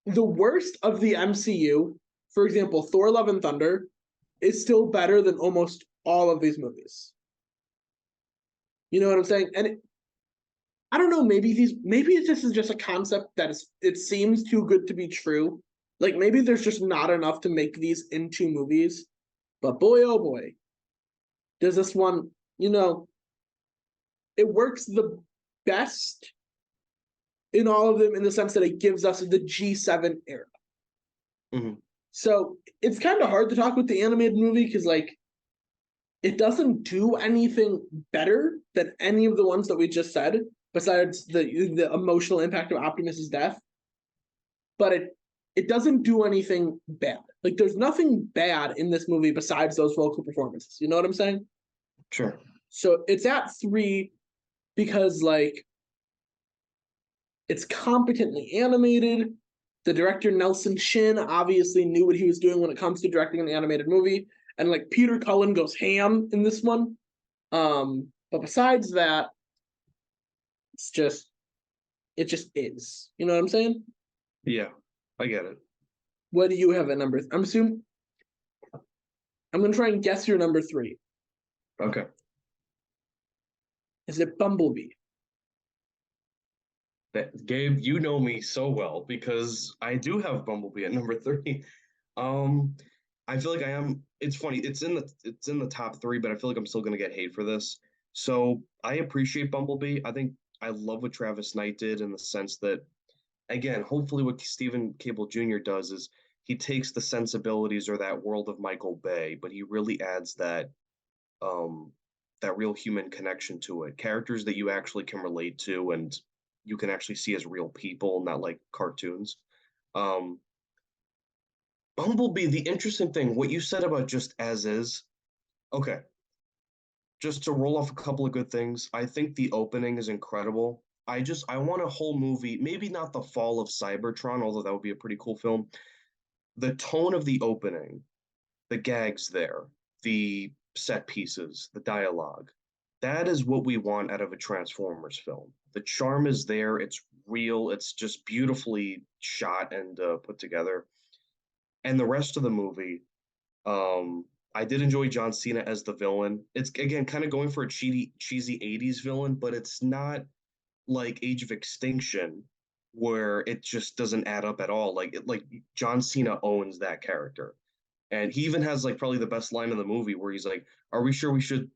the worst of the MCU. For example, Thor: Love and Thunder is still better than almost all of these movies. You know what I'm saying? And I don't know. Maybe this is just a concept that it seems too good to be true. Like, maybe there's just not enough to make these into movies. But boy, oh boy, does this one, it works the best in all of them in the sense that it gives us the G7 era. mm-hmm. So it's kind of hard to talk with the animated movie because, like, it doesn't do anything better than any of the ones that we just said, besides the emotional impact of Optimus's death. But it doesn't do anything bad. Like, there's nothing bad in this movie besides those vocal performances. You know what I'm saying? Sure. So it's at 3 because, like, it's competently animated. The director Nelson Shin obviously knew what he was doing when it comes to directing an animated movie, and like Peter Cullen goes ham in this one. But besides that, it just is. You know what I'm saying? Yeah, I get it. What do you have at number? I'm assuming I'm gonna try and guess your number 3. Okay. Is it Bumblebee? Gabe, you know me so well because I do have Bumblebee at number 3. Um, I feel like I am. It's funny. It's in the top 3, but I feel like I'm still gonna get hate for this. So I appreciate Bumblebee. I think I love what Travis Knight did in the sense that, again, hopefully what Stephen Cable Jr. does is he takes the sensibilities or that world of Michael Bay, but he really adds um that real human connection to it. Characters that you actually can relate to and you can actually see as real people, not like cartoons. Um Bumblebee, the interesting thing, what you said about just as is, okay, just to roll off a couple of good things, I think the opening is incredible. I want a whole movie, maybe not the fall of Cybertron, although that would be a pretty cool film. The tone of the opening, the gags there, the set pieces, the dialogue, that is what we want out of a Transformers film. The charm is there, it's real, it's just beautifully shot and put together. And the rest of the movie, um, I did enjoy John Cena as the villain. It's again kind of going for a cheesy 80s villain, but it's not like Age of Extinction where it just doesn't add up at all. Like John Cena owns that character. And he even has like probably the best line in the movie where he's like, "Are we sure we should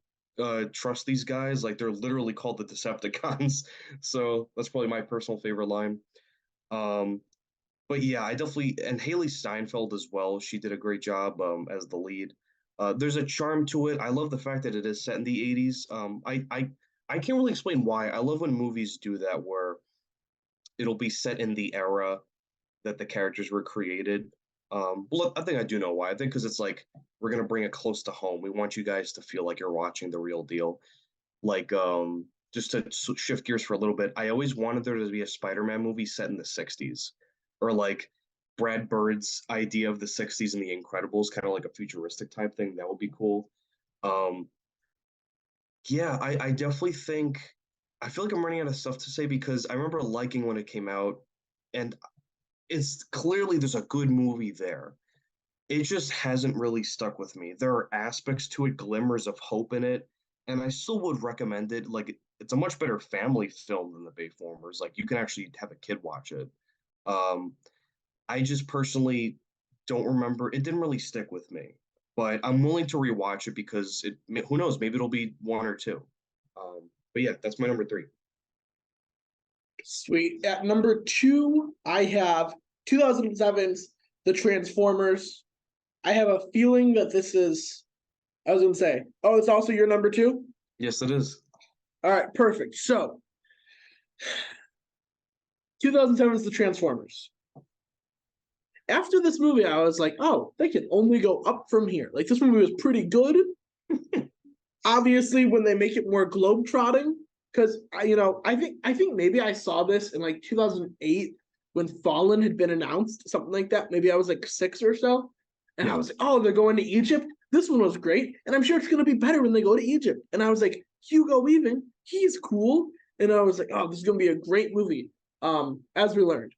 trust these guys? Like they're literally called the Decepticons." So that's probably my personal favorite line. Um, but yeah, I definitely and Haley Steinfeld as well. She did a great job as the lead. There's a charm to it. I love the fact that it is set in the 80s. I can't really explain why. I love when movies do that where it'll be set in the era that the characters were created. Well, I think I do know why. I think because it's like we're gonna bring it close to home. We want you guys to feel like you're watching the real deal. Like, just to shift gears for a little bit, I always wanted there to be a Spider-Man movie set in the 60s, or like Brad Bird's idea of the 60s and the Incredibles, kind of like a futuristic type thing. That would be cool. Um, yeah, I definitely think I feel like I'm running out of stuff to say because I remember liking when it came out, and it's clearly there's a good movie there. It just hasn't really stuck with me. There are aspects to it, glimmers of hope in it, and I still would recommend it. Like it's a much better family film than the Bayformers. Like you can actually have a kid watch it. Um, I just personally don't remember. It didn't really stick with me, but I'm willing to rewatch it because it. Who knows? Maybe it'll be one or two. But yeah, that's my number three. Sweet. At number two, I have 2007's The Transformers. I have a feeling that this is, I was going to say, oh, it's also your number two? Yes, it is. All right, perfect. So, 2007's The Transformers. After this movie, I was like, oh, they can only go up from here. Like, this movie was pretty good. Obviously, when they make it more globe-trotting, because I think maybe I saw this in like 2008 when Fallen had been announced, something like that. Maybe I was like 6 or so, and I Yeah. was like, oh, they're going to Egypt. This one was great, and I'm sure it's going to be better when they go to Egypt. And I was like, Hugo Weaving, he's cool, and I was like, oh, this is going to be a great movie. As we learned,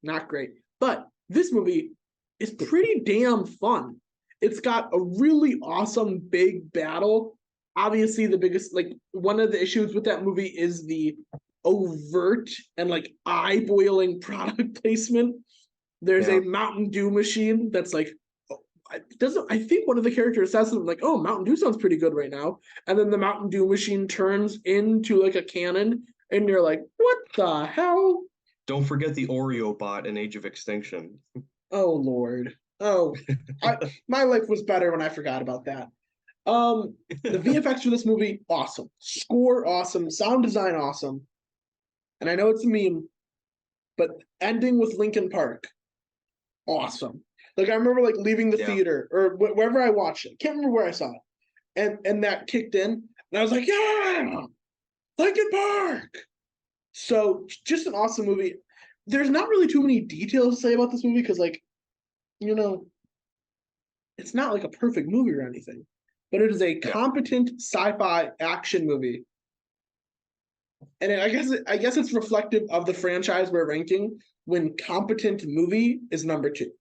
not great, but this movie is pretty damn fun. It's got a really awesome big battle. Obviously, the biggest, like, one of the issues with that movie is the overt and like eye-boiling product placement. There's a Yeah. Mountain Dew machine that's like, doesn't I think one of the characters says something like, "Oh, Mountain Dew sounds pretty good right now," and then the Mountain Dew machine turns into like a cannon, and you're like, "What the hell?" Don't forget the Oreo bot in Age of Extinction. Oh Lord. Oh, I, my life was better when I forgot about that. The VFX for this movie, awesome. Score, awesome. Sound design, awesome. And I know it's a meme, but ending with Linkin Park, awesome. Like I remember like leaving the Yeah. theater or wherever I watched it. Can't remember where I saw it, and that kicked in, and I was like, yeah, Linkin Park. So just an awesome movie. There's not really too many details to say about this movie because like you know it's not like a perfect movie or anything, but it is a Yeah. competent sci-fi action movie. And I guess it's reflective of the franchise we're ranking when competent movie is number two.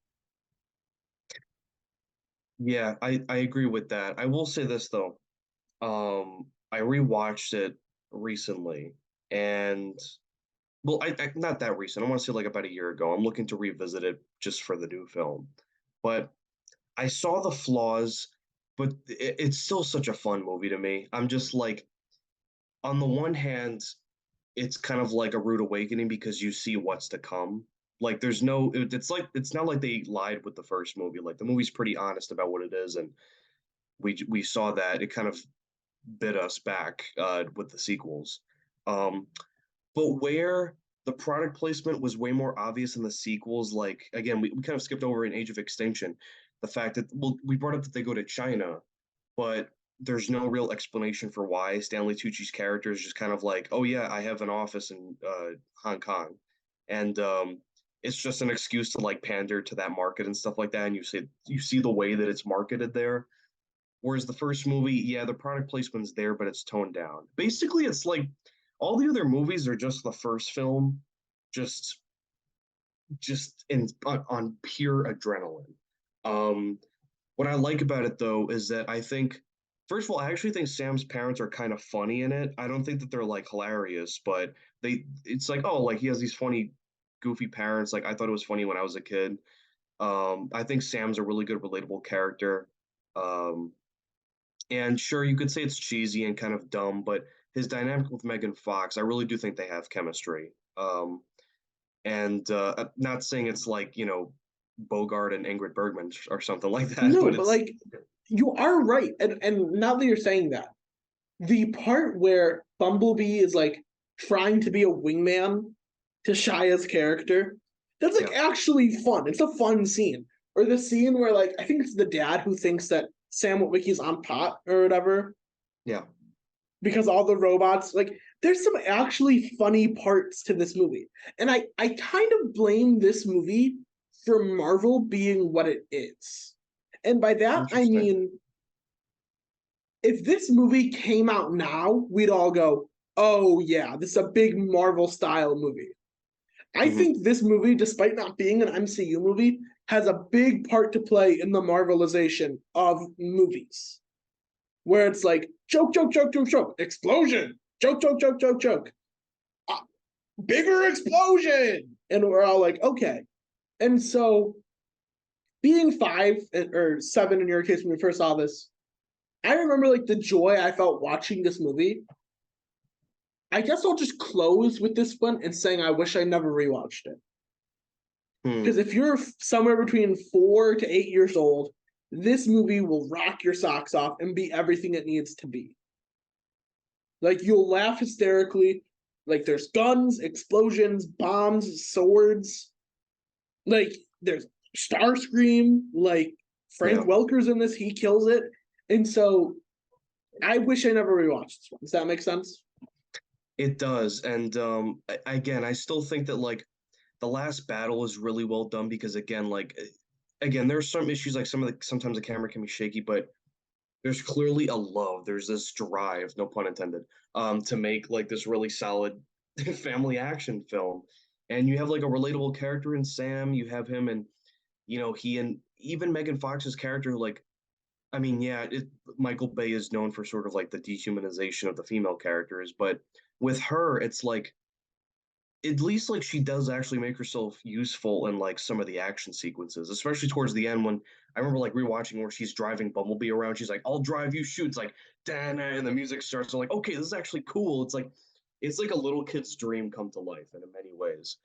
Yeah, I agree with that. I will say this though. I rewatched it recently, and well, I not that recent. I want to say like about a year ago. I'm looking to revisit it just for the new film, but I saw the flaws, but it's still such a fun movie to me. I'm just like, on the one hand, it's kind of like a rude awakening because you see what's to come. Like, there's no, it's like it's not like they lied with the first movie. Like the movie's pretty honest about what it is, and we saw that it kind of bit us back with the sequels. Um, but where the product placement was way more obvious in the sequels, like again, we kind of skipped over in Age of Extinction, the fact that well, we brought up that they go to China, but there's no real explanation for why. Stanley Tucci's character is just kind of like, oh yeah, I have an office in Hong Kong, and it's just an excuse to like pander to that market and stuff like that. And you see the way that it's marketed there. Whereas the first movie, yeah, the product placement's there, but it's toned down. Basically, it's like all the other movies are just the first film, just on pure adrenaline. Um, what I like about it though is that I think, first of all, I actually think Sam's parents are kind of funny in it. I don't think that they're like hilarious, but it's like, oh, like he has these funny, goofy parents. Like I thought it was funny when I was a kid. I think Sam's a really good, relatable character. Um, and sure, you could say it's cheesy and kind of dumb, but his dynamic with Megan Fox, I really do think they have chemistry. And not saying it's like, Bogart and Ingrid Bergman or something like that. No, But but it's like you are right. And now that you're saying that, the part where Bumblebee is like trying to be a wingman to Shia's character, that's like yeah, actually fun. It's a fun scene. Or the scene where like I think it's the dad who thinks that Sam Witwicky's on pot or whatever, yeah, because all the robots like there's some actually funny parts to this movie. And I kind of blame this movie for Marvel being what it is. And by that I interesting. mean if this movie came out now, we'd all go, "Oh yeah, this is a big Marvel style movie." I Hmm. think this movie, despite not being an MCU movie, has a big part to play in the Marvelization of movies, where it's like joke, joke, joke, joke, joke, explosion, joke, joke, joke, joke, joke, uh, bigger explosion, and we're all like, okay. And so, being 5 or 7 in your case when we first saw this, I remember like the joy I felt watching this movie. I guess I'll just close with this one and saying I wish I never rewatched it. Hmm. Because if you're somewhere between 4 to 8 years old, this movie will rock your socks off and be everything it needs to be. Like you'll laugh hysterically. Like there's guns, explosions, bombs, swords. Like there's Starscream. Like Frank Yeah. Welker's in this. He kills it. And so I wish I never rewatched this one. Does that make sense? It does. And again, I still think that like the last battle is really well done because again, like again, there's some issues like sometimes the camera can be shaky, but there's clearly a love. There's this drive, no pun intended, to make like this really solid family action film. And you have like a relatable character in Sam. You have him and he and even Megan Fox's character, like I mean, yeah, Michael Bay is known for sort of like the dehumanization of the female characters, but with her, it's like at least like she does actually make herself useful in like some of the action sequences, especially towards the end when I remember like rewatching where she's driving Bumblebee around. She's like, "I'll drive you, shoot!" It's like, "Dan," and the music starts. I'm like, okay, this is actually cool. It's like a little kid's dream come to life in many ways.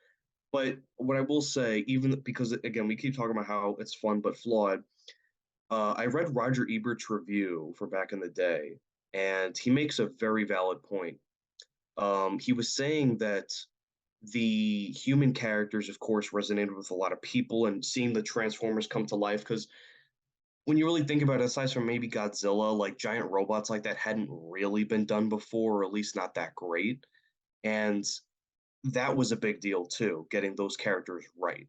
But what I will say, even because again we keep talking about how it's fun but flawed, I read Roger Ebert's review for back in the day, and he makes a very valid point. He was saying that the human characters, of course, resonated with a lot of people, and seeing the Transformers come to life. Because when you really think about it, aside from maybe Godzilla, like giant robots like that hadn't really been done before, or at least not that great. And that was a big deal too, getting those characters right.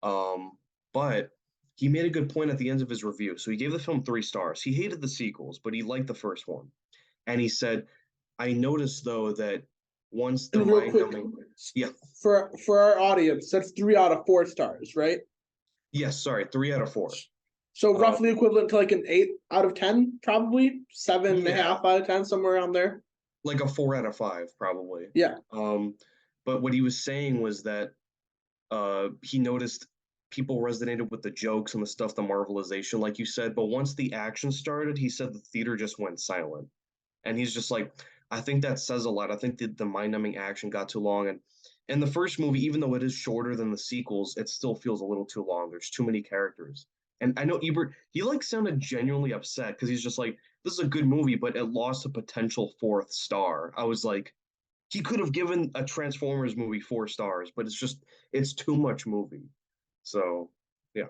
Um, but he made a good point at the end of his review. So he gave the film 3 stars. He hated the sequels, but he liked the first one. And he said, I noticed though that once the And real mind quick, numbing, yeah, for our audience, that's 3 out of 4 stars, right? yes, sorry, 3 out of 4. So Um, roughly equivalent to like an 8 out of 10, probably seven and a yeah, half out of 10, somewhere around there. like a 4 out of 5, probably. Yeah. Um, but what he was saying was that he noticed people resonated with the jokes and the stuff, the marvelization, like you said. But once the action started, he said the theater just went silent. And he's just like, I think that says a lot. I think that the mind-numbing action got too long. And in the first movie, even though it is shorter than the sequels, it still feels a little too long. There's too many characters. And I know Ebert, he like sounded genuinely upset because he's just like, this is a good movie, but it lost a potential 4th star. I was like, he could have given a Transformers movie 4 stars, but it's too much movie. So yeah.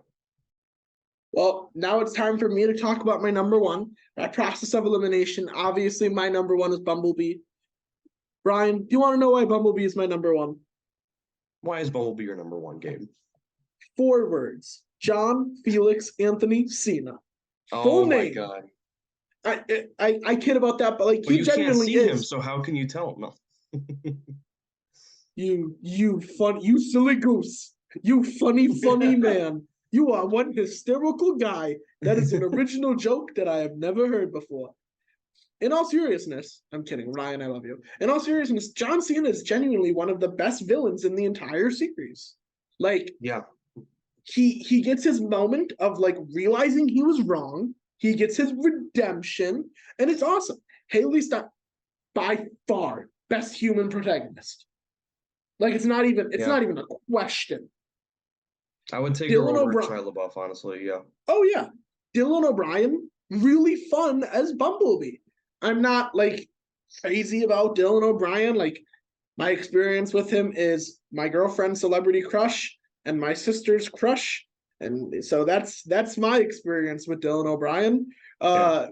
Well, now it's time for me to talk about my number one. By process of elimination, obviously my number one is Bumblebee. Brian, do you want to know why Bumblebee is my number one? Why is Bumblebee your number one, Gabe? 4 words: John Felix Anthony Cena. Full Oh my name. God. I kid about that, but like But he you can't genuinely see him, is. so how can you tell him? No. You silly goose. You funny man. You are one hysterical guy. That is an original joke that I have never heard before. In all seriousness, I'm kidding, Ryan, I love you. In all seriousness, John Cena is genuinely one of the best villains in the entire series. Like Yeah. he gets his moment of like realizing he was wrong. He gets his redemption, and it's awesome. Haley Stein, by far best human protagonist. Like it's Yeah. not even a question. I would take her Dylan over O'Brien. Shia LaBeouf, honestly. Yeah. Oh yeah, Dylan O'Brien, really fun as Bumblebee. I'm not like crazy about Dylan O'Brien. Like my experience with him is my girlfriend's celebrity crush and my sister's crush, and so that's my experience with Dylan O'Brien. Yeah. Uh,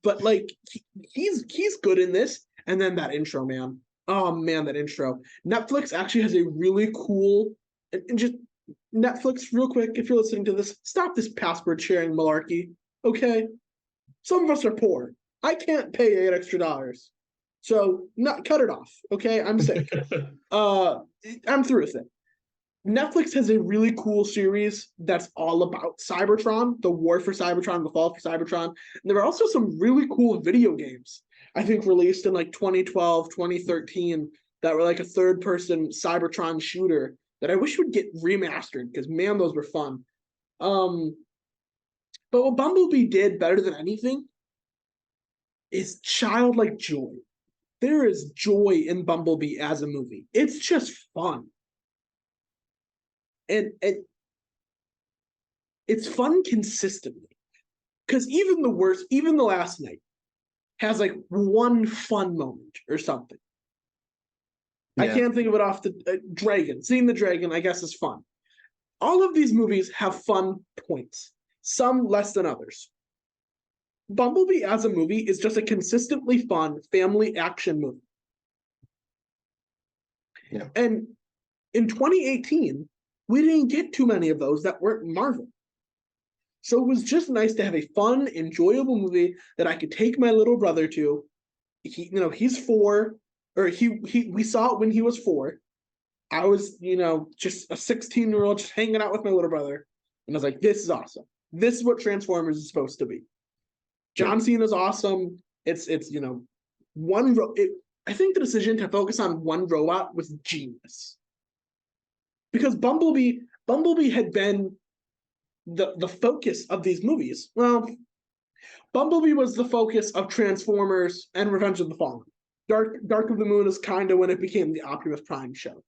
but like he's good in this. And then that intro, man. Oh man, that intro. Netflix actually has a really cool and just Netflix, real quick, if you're listening to this, stop this password sharing malarkey. Okay, some of us are poor. I can't pay $8 extra. So not cut it off. Okay, I'm sick. Uh I'm through with it. Netflix has a really cool series that's all about Cybertron, the war for Cybertron, the fall for Cybertron. And there are also some really cool video games, I think, released in like 2012, 2013, that were like a third person Cybertron shooter that I wish would get remastered because, man, those were fun. Um, but what Bumblebee did better than anything is childlike joy. There is joy in Bumblebee as a movie. It's just fun. And it's fun consistently. Because even the worst, even the last night has like one fun moment or something. I Yeah. can't think of it off the dragon. Seeing the dragon, I guess, is fun. All of these movies have fun points, some less than others. Bumblebee as a movie is just a consistently fun family action movie. Yeah. And in 2018, we didn't get too many of those that weren't Marvel. So it was just nice to have a fun, enjoyable movie that I could take my little brother to. He's 4, or we saw it when he was 4. I was, just a 16-year-old just hanging out with my little brother, and I was like, "This is awesome. This is what Transformers is supposed to be." Yeah. John Cena is awesome. It's one. I think the decision to focus on one robot was genius because Bumblebee had been the focus of these movies. Well, Bumblebee was the focus of Transformers and Revenge of the Fallen. Dark of the Moon is kind of when it became the Optimus Prime show.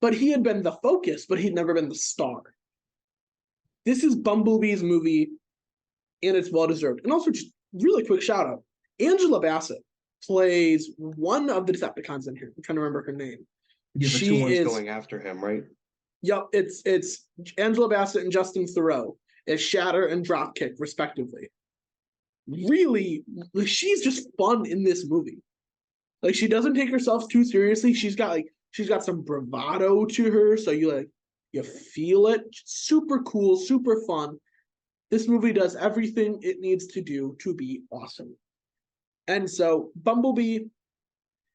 But he had been the focus, but he'd never been the star. This is Bumblebee's movie, and it's well deserved. And also, just really quick shout out: Angela Bassett plays one of the Decepticons in here. I'm trying to remember her name. Yeah, the two She ones is going after him, right? Yep, it's Angela Bassett and Justin Theroux as Shatter and Dropkick, respectively. Really, like, she's just fun in this movie. Like she doesn't take herself too seriously. She's got some bravado to her, so you feel it. Super cool, super fun. This movie does everything it needs to do to be awesome. And so Bumblebee,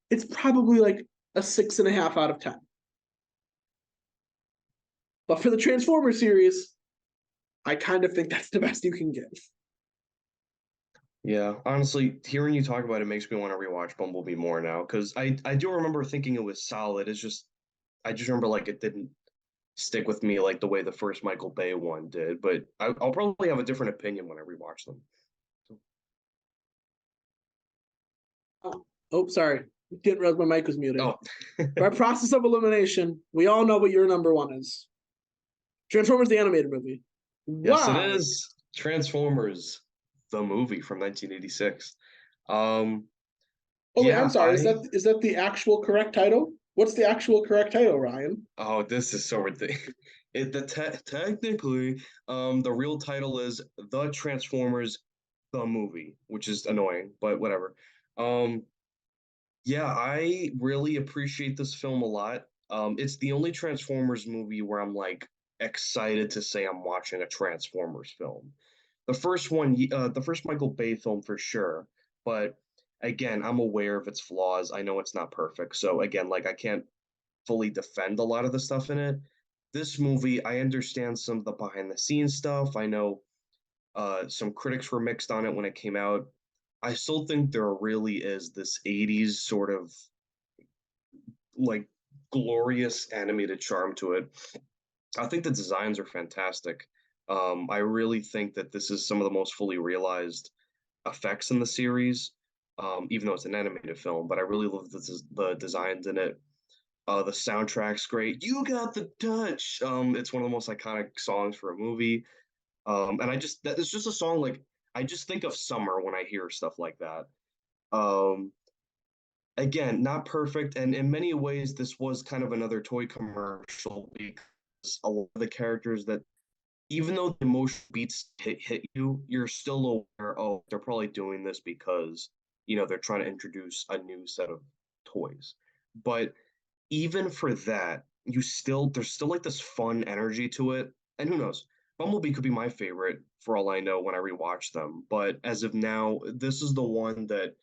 it's probably like a 6.5 out of 10. But for the Transformers series, I kind of think that's the best you can get. Yeah, honestly, hearing you talk about it makes me want to rewatch Bumblebee more now because I do remember thinking it was solid. It's just I just remember like it didn't stick with me like the way the first Michael Bay one did. But I'll probably have a different opinion when I rewatch them. So, Oh, sorry. Didn't realize my mic was muted. oh, By process of elimination, we all know what your number one is. Transformers the animated movie. yes, it Why? is Transformers, the movie from 1986. Um, Oh wait, I'm yeah, sorry. Is that the actual correct title? What's the actual correct title, Ryan? oh, this is so ridiculous. Technically, the real title is The Transformers, the movie, which is annoying, but whatever. Um, yeah, I really appreciate this film a lot. It's the only Transformers movie where I'm like excited to say I'm watching a Transformers film. The first Michael Bay film for sure, but again, I'm aware of its flaws. I know it's not perfect. So again, like I can't fully defend a lot of the stuff in it. This movie, I understand some of the behind the scenes stuff. I know some critics were mixed on it when it came out. I still think there really is this 80s sort of like glorious animated charm to it. I think the designs are fantastic. I really think that this is some of the most fully realized effects in the series, even though it's an animated film. But I really love the designs in it. The soundtrack's great. You got the touch. It's one of the most iconic songs for a movie. And it's just a song like I just think of summer when I hear stuff like that. Um, Again, not perfect, and in many ways, this was kind of another toy commercial because a lot of the characters that, even though the emotion beats hit you, you're still aware, oh, they're probably doing this because, they're trying to introduce a new set of toys. But even for that, there's still like this fun energy to it. And who knows? Bumblebee could be my favorite for all I know when I rewatch them. But as of now, this is the one that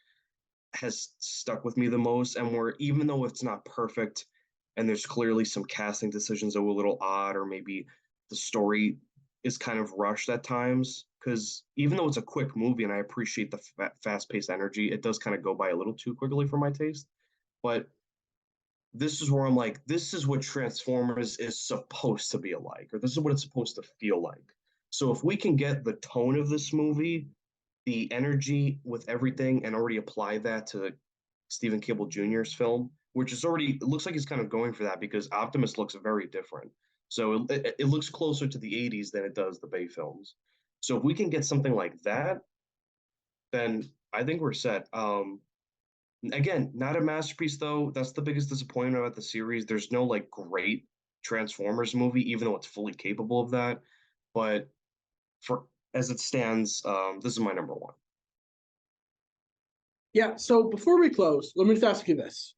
has stuck with me the most, and where even though it's not perfect and there's clearly some casting decisions that were a little odd, or maybe the story is kind of rushed at times, because even though it's a quick movie and I appreciate the fast-paced energy, it does kind of go by a little too quickly for my taste. But this is where I'm like, this is what Transformers is supposed to be like, or this is what it's supposed to feel like. So if we can get the tone of this movie, the energy with everything, and already apply that to Stephen Cable Jr.'s film, which is already, it looks like he's kind of going for that because Optimus looks very different. So it looks closer to the 80s than it does the Bay films. So if we can get something like that, then I think we're set. Again, not a masterpiece though. That's the biggest disappointment about the series. There's no like great Transformers movie, even though it's fully capable of that. But for as it stands, this is my number one. Yeah, so before we close, let me just ask you this.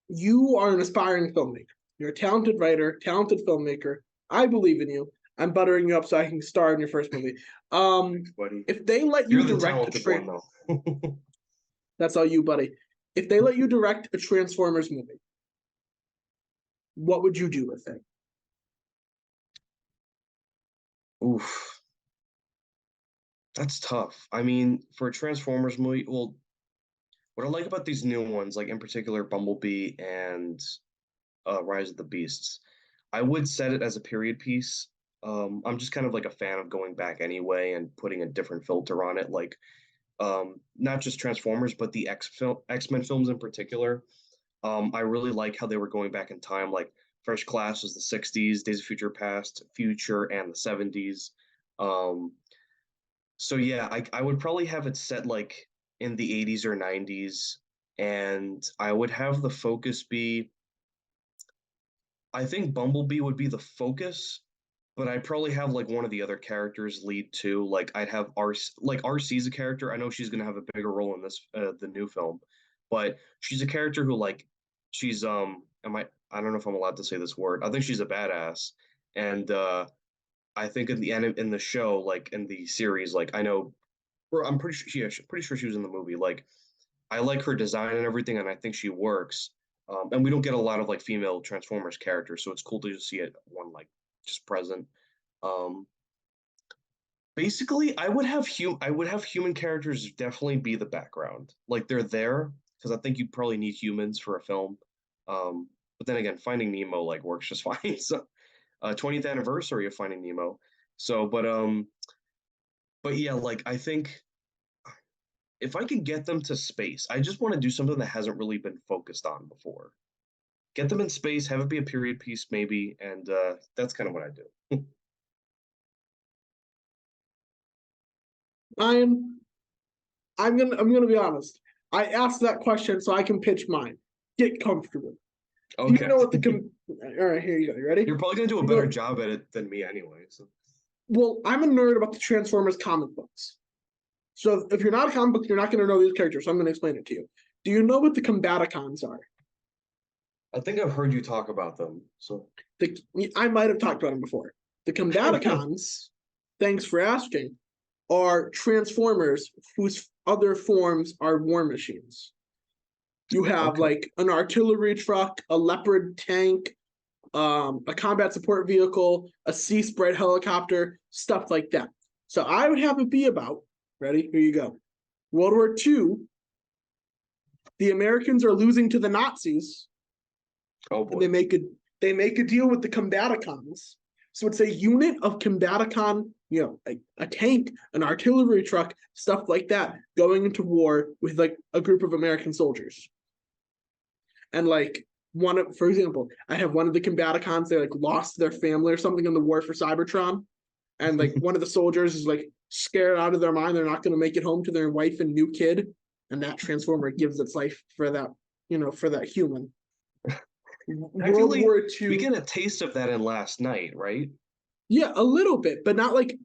You are an aspiring filmmaker. You're a talented writer, talented filmmaker. I believe in you. I'm buttering you up so I can star in your first movie. Buddy, if they let you're you the direct a talented one though. that's all you, buddy. If they let you direct a Transformers movie, what would you do with it? Oof, that's tough. I mean, for a Transformers movie, well, what I like about these new ones, like in particular Bumblebee and Rise of the Beasts, I would set it as a period piece. I'm just kind of like a fan of going back anyway and putting a different filter on it, like not just Transformers, but the X-Men films in particular. I really like how they were going back in time. Like First Class was the '60s, Days of Future Past, Future, and the '70s. Um, so yeah, I would probably have it set like in the '80s or '90s, and I would have the focus be. I think Bumblebee would be the focus, but I'd probably have like one of the other characters lead too. Like I'd have RC, like RC's a character. I know she's gonna have a bigger role in this the new film, but she's a character who like I don't know if I'm allowed to say this word. I think she's a badass, and I think in the end in the show, like in the series, like I know, or I'm pretty sure pretty sure she was in the movie. Like I like her design and everything, and I think she works. And we don't get a lot of like female Transformers characters, so it's cool to just see it one like just present. Um, Basically, I would have human characters definitely be the background. Like they're there because I think you probably need humans for a film. But then again, Finding Nemo like works just fine. So, 20th anniversary of Finding Nemo. So, but yeah, like I think if I could get them to space, I just want to do something that hasn't really been focused on before. Get them in space, have it be a period piece maybe, and that's kind of what I do. I'm I'm gonna be honest. I asked that question so I can pitch mine. Get comfortable. Do you Okay. know what all right, here you go. You ready? You're probably gonna do a You better know, job at it than me anyway. So well, I'm a nerd about the Transformers comic books. So if you're not a comic book, you're not gonna know these characters. So I'm gonna explain it to you. Do you know what the Combaticons are? I think I've heard you talk about them. So The I might have talked about them before. The Combaticons, thanks for asking, are Transformers whose other forms are war machines. You have okay. like an artillery truck, a Leopard tank, a combat support vehicle, a sea spread helicopter, stuff like that. So I would have it be about, ready? Here you go. World War II, the Americans are losing to the Nazis, Oh and boy. they make a deal with the Combaticons. So it's a unit of Combaticon, a tank, an artillery truck, stuff like that, going into war with like a group of American soldiers. and like for example, I have one of the Combaticons, they like lost their family or something in the war for Cybertron, and like one of the soldiers is like scared out of their mind, they're not going to make it home to their wife and new kid, and that Transformer gives its life for that, for that human. World Actually, War we II. get a taste of that in Last Night, right? Yeah, a little bit, but not like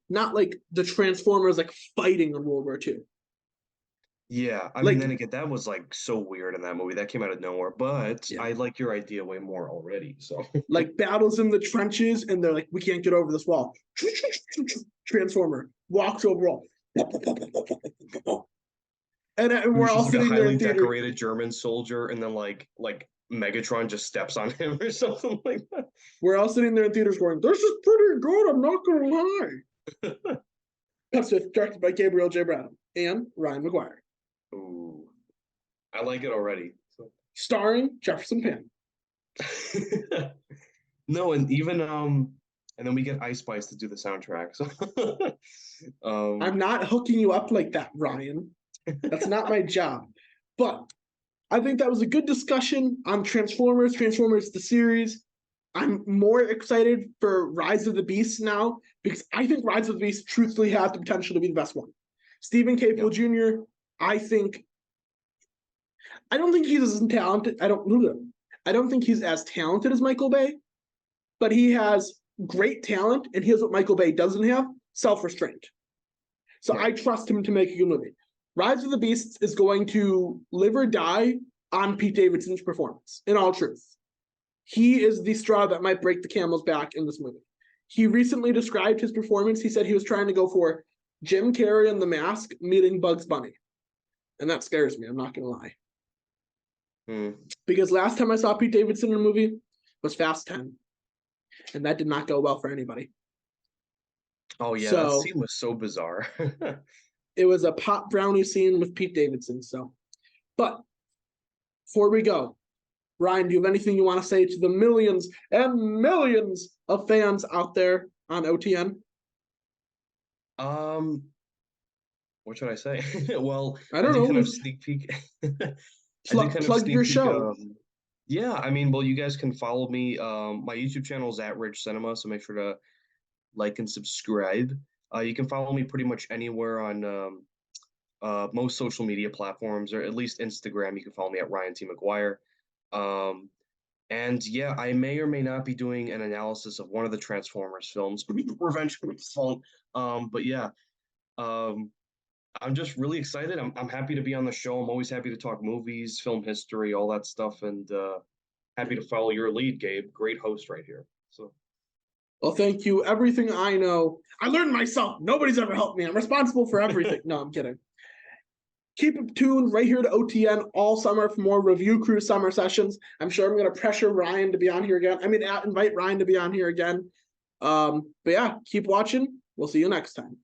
the Transformers like fighting in World War II. Yeah, I mean, Like then again, that was like so weird in that movie. That came out of nowhere, but yeah, I like your idea way more already. So, like battles in the trenches, and they're like, we can't get over this wall. Transformer walks over wall, and we're who's all just like a sitting there highly in theater. decorated German soldier, and then like Megatron just steps on him or something like that. We're all sitting there in theaters going, "This is pretty good. I'm not gonna lie." That's directed by Gabriel J. Brown and Ryan McGuire, Ooh, I like it already. So. starring Jefferson Pan. No, and even and then we get Ice Spice to do the soundtrack. So, I'm not hooking you up like that, Ryan. That's not my job. But I think that was a good discussion on Transformers the series. I'm more excited for Rise of the Beast now because I think Rise of the Beast truthfully has the potential to be the best one. Stephen Caple Jr., I don't think he's as talented. I don't think he's as talented as Michael Bay, but he has great talent, and here's what Michael Bay doesn't have: self-restraint. So right. I trust him to make a good movie. Rise of the Beasts is going to live or die on Pete Davidson's performance, in all truth. He is the straw that might break the camel's back in this movie. He recently described his performance. He said he was trying to go for Jim Carrey in The Mask meeting Bugs Bunny. And that scares me, I'm not going to lie. Because last time I saw Pete Davidson in a movie was Fast 10. And that did not go well for anybody. Oh yeah, that scene was so bizarre. It was a pop brownie scene with Pete Davidson. But before we go, Ryan, do you have anything you want to say to the millions and millions of fans out there on OTN? What should I say? Well, I don't know. kind of sneak peek. I did kind of Plug sneak your peek. show. Yeah, I mean, well, you guys can follow me. My YouTube channel is at Rich Cinema, so make sure to like and subscribe. You can follow me pretty much anywhere on most social media platforms, or at least Instagram. You can follow me at Ryan T. McGuire. And yeah, I may or may not be doing an analysis of one of the Transformers films, Revenge of the Fallen. But yeah, I'm just really excited. I'm happy to be on the show. I'm always happy to talk movies, film history, all that stuff, and happy to follow your lead, Gabe. Great host right here. So. Well, thank you. Everything I know, I learned myself. Nobody's ever helped me. I'm responsible for everything. No, I'm kidding. Keep it tuned right here to OTN all summer for more Review Crew summer sessions. I'm sure I'm going to pressure Ryan to be on here again. Invite Ryan to be on here again. But yeah, keep watching. We'll see you next time.